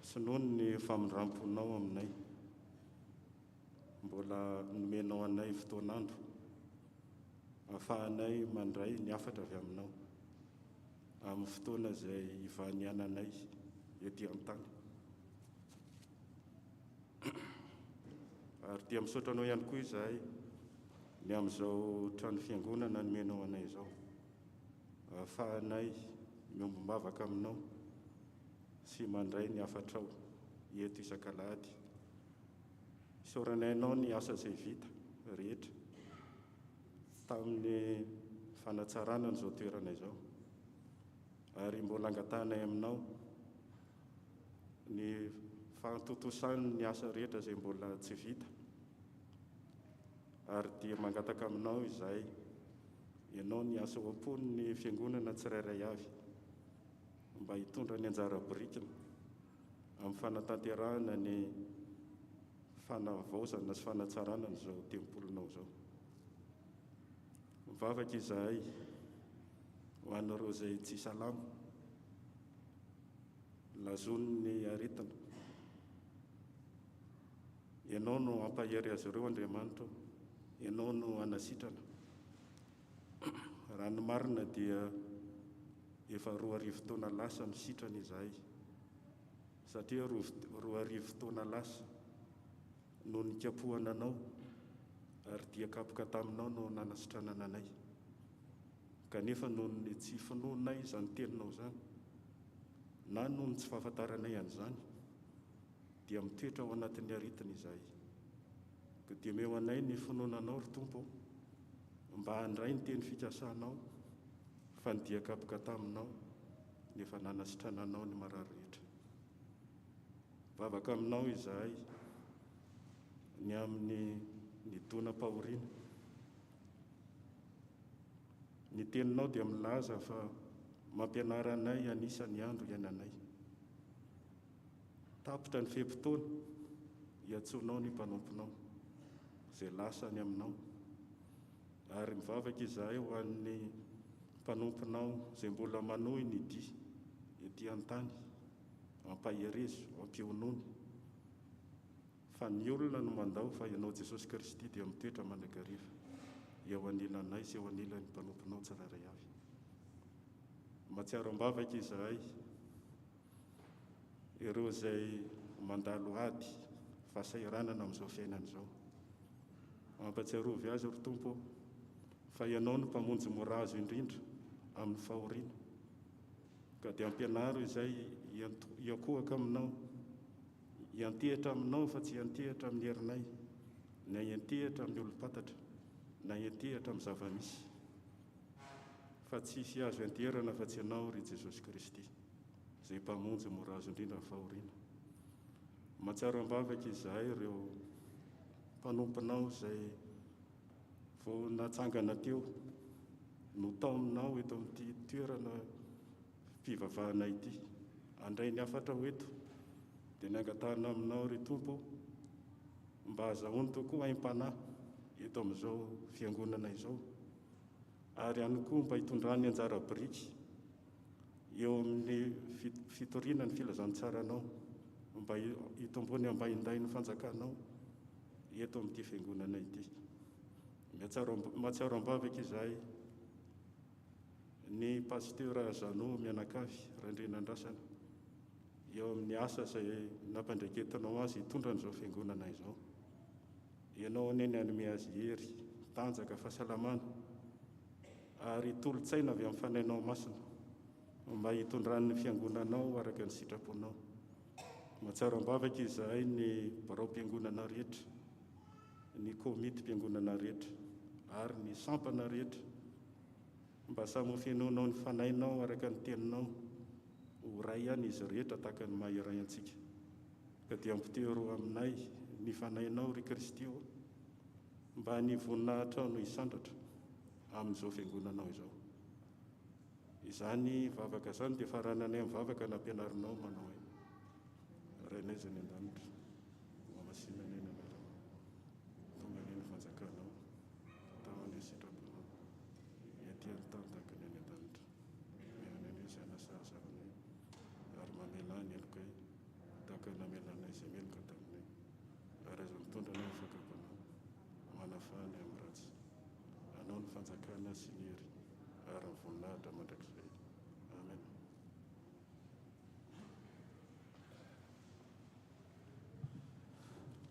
sy noho ny famindramponao aminay. Mbola nomenao anay fotoanandro ahafahanay mandray ny afatra avy aminao amin'ny fotoana izay ivaniananay ety an-tany. Ary dia misaotra anao ihany koa izahay ny amin'izao trano fiangonana nomenao anay izao, ahafahanay miombom-bavaka aminao sy mandray ny afatrao eto isan-kalahady. Isaoranay anao ny asa izay vita rehetra tamin'ny fanatsarana n'izao toerana izao, ary mbola angatanay aminao ny fantotosan'ny ny asa rehetra izay mbola tsy vita, ary dia mangataka aminao izahay ianao ny asa ho ampon'ny fiangonana tsirairay avy mba hitondra ny anjara birikina amin'ny fanatanterahana ny fanavaozana sy fanatsarana n'izao tempolonao izao. Mivavaka izahay ho anareo izay tsy salama, lazony ny aretina. Ianao no ampahery azy ireo Andriamanitra, ianao no anasitrana. Raha ny marina dia efa 2 taona lasa misitrana izahay, satria 2 taona lasa no nikapohana anao ary dia kapoka taminao no nanasitranana anay. Kanefa noho ny tsy finoanay izany teninao izany, na noho ny tsy fahafantaranay an'izany, dia mitoetra ao anatin'ny aretina izahay. Ka dia meo anay ny finoananao ry Tompo, mba handray ny teny fikasanao fa ny dia kapoka taminao nefa nanasitrananao ny marary rehetra. Vavaka aminao izahay ny amin'ny nidona-pahoriana. Ny teninao dia milaza fa mampianara anay anisan'ny andro iainanay. Tapitra ny fehim-potoana hiantsonao ny mpanomponao izay lasany aminao, ary mivavaka izahay ho an'ny mpanomponao izay mbola manohy ny dia ety an-tany, ampaherezo, ampionony. Fa ny olona no mandao fa ianao Jesosy Kristy dia mitoetra mandrakariva eo anilanay sy eo anilan'ny mpanomponao tsirairay avy. Mahatsiaro am-bavaka izahay ireo izay mandalo ady fahasairanana amin'izao fiainana izao. Mampatsiarovy azy ry Tompo fa ianao no mpamonjy mora azo indrindra amin'ny fahoriana, ka dia ampianaro izay hiankohaka aminao, hiantehitra aminao fa tsy hiantehitra amin'ny herinay, na hiantehitra amin'ny olom-patatra, na hiantehitra amin'ny zava-misy, fa tsy hisy azo hiantehrana fa tsy ianao ry Jesosy Kristy izay mpamonjy mora azo indrindra amin'ny fahoriana. Mahatsiaro am-bavaka izahay ireo mpanomponao izay vao natsangana teo no tao aminao eto amin'ity toerana fivavahana ity, handray ny afatra ho eto, dia niangatana aminao ry Tompo mba azahoany tokoa aim-panahy eto amin'izao fiangonana izao, ary ihany koa mba hitondrany anjara biriky eo amin'ny fitoriana ny filazantsaranao, mba hitombony mba hinday ny fanjakanao eto amin'ity fiangonana ity. Mahatsiaro am-bavaka izahay ny pasteur Zano Mianakavy Randrenandrasana eo amin'ny asa izay nampandraketinao azy hitondra n'izao fiangonana izao. Ianao aneny hanome azy hery, tanjaka, fahasalamana ary tolo-tsaina avy amin'ny fanainao masina mba hitondran'ny fiangonanao araka ny sitraponao. Mahatsiaro am-bavaka izahay ny barao-piangonana rehetra, ny komity-piangonana rehetra ary ny sampana rehetra, mba samy ho fenoanao ny fanainao araka ny teninao, ho ray ihany izy rehetra tahaka ny maha iray antsika. Ka dia ampitero aminay ny fanainao ry Kristy io mba ny voninahitra no isandratra amin'izao fiangonanao izao. Izany vavaka izany dia farananay amin'ny vavaka nampianarinao manao hoe renaiza ny an-danitra mamasinanay ny anarana tonganay ny fanjakanao tahony sitraponao iatỳ tany tahaka ny any an-danitra miananay izay anasasaranay ary mamelany eloko hoe tahaka namelanay izay meloka taminay ary azo mitondra anay ny fakapanao manafahany amin'ny ratsy anao ny fanjakana sy ny hery ary ny voninahitra mandrakizay. Amen.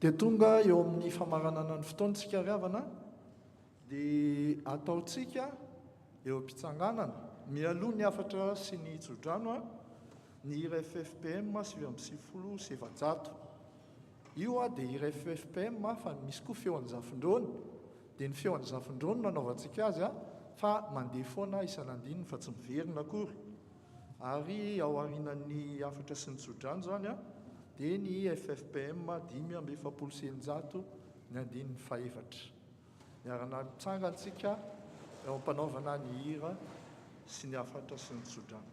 Dia tonga eo amin'ny famaranana ny fotoantsika ry havana dia ataontsika eo am-pitsanganana mialoha ny afatra sy ny tsodrano ny hira FFPM 750 io dia hira FFPM fa misy koa feo an-jafindrony dia ny feo an-jafindrony nanaovantsika azy fa mandeha foana isan'andininy fa tsy miverina akory ary ao arinan'ny afatra sy ny tsodrano zany dia ny FFPM 570 ny andininy faefatra miarana mitsangantsika eo ampanaovana ny hira sy ny afatra sy ny tsodrano.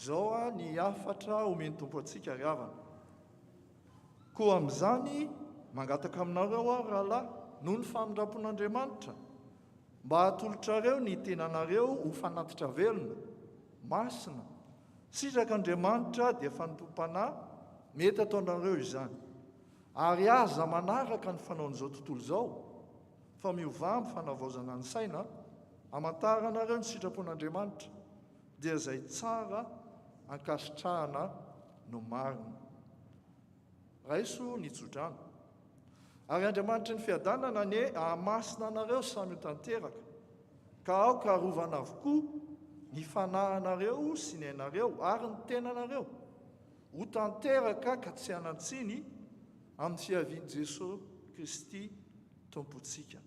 Zao ny afatra omeny tompo antsika ry havana. Koa amin'izany mangataka aminareo rahalahy noho ny famindrapon'Andriamanitra mba hatolotrareo ny tenanareo ho fanatitra velona, masina, sitrak'Andriamanitra dia fanompom-panahy mety ataonareo izany. Ary aza manaraka ny fanaon'izao tontolo izao fa miova amin'ny fanavaozana ny saina hamantaranareo ny sitrapon'Andriamanitra dia izay tsara ankasitrahana no marina. Raiso ny tsodrano. Ary Andriamanitra ny fiadanana ny hahamasina anareo samy tanteraka ka aoka arovana avokoa ny fanahinareo sy ny ainareo ary ny tenanareo ho tanteraka ka tsy hanantsiny amin'ny fiavian'i Jesosy Kristy Tompontsika.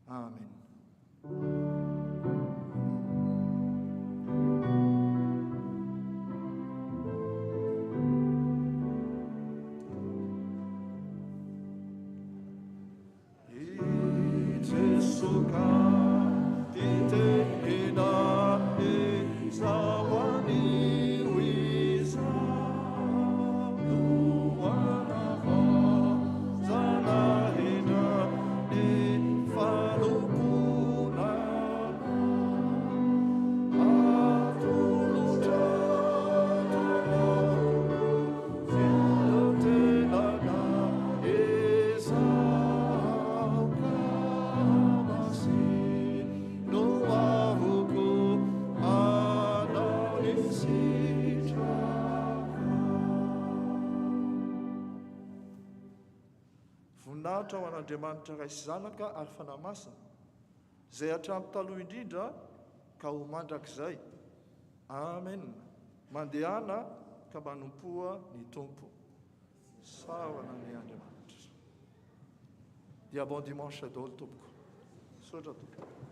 Amen. Zana hina ni falupuna voninahitra ho an'Andriamanitra ray sy zanaka ary fanahy masina izay hatramin'ny taloha indrindra ka ho mandrakizay. Amen. Mandehana ka manompoa ny tompo. Sahona ny Andriamanitra. Dia bon dimanche daholo tompoko. Sotra tompoko.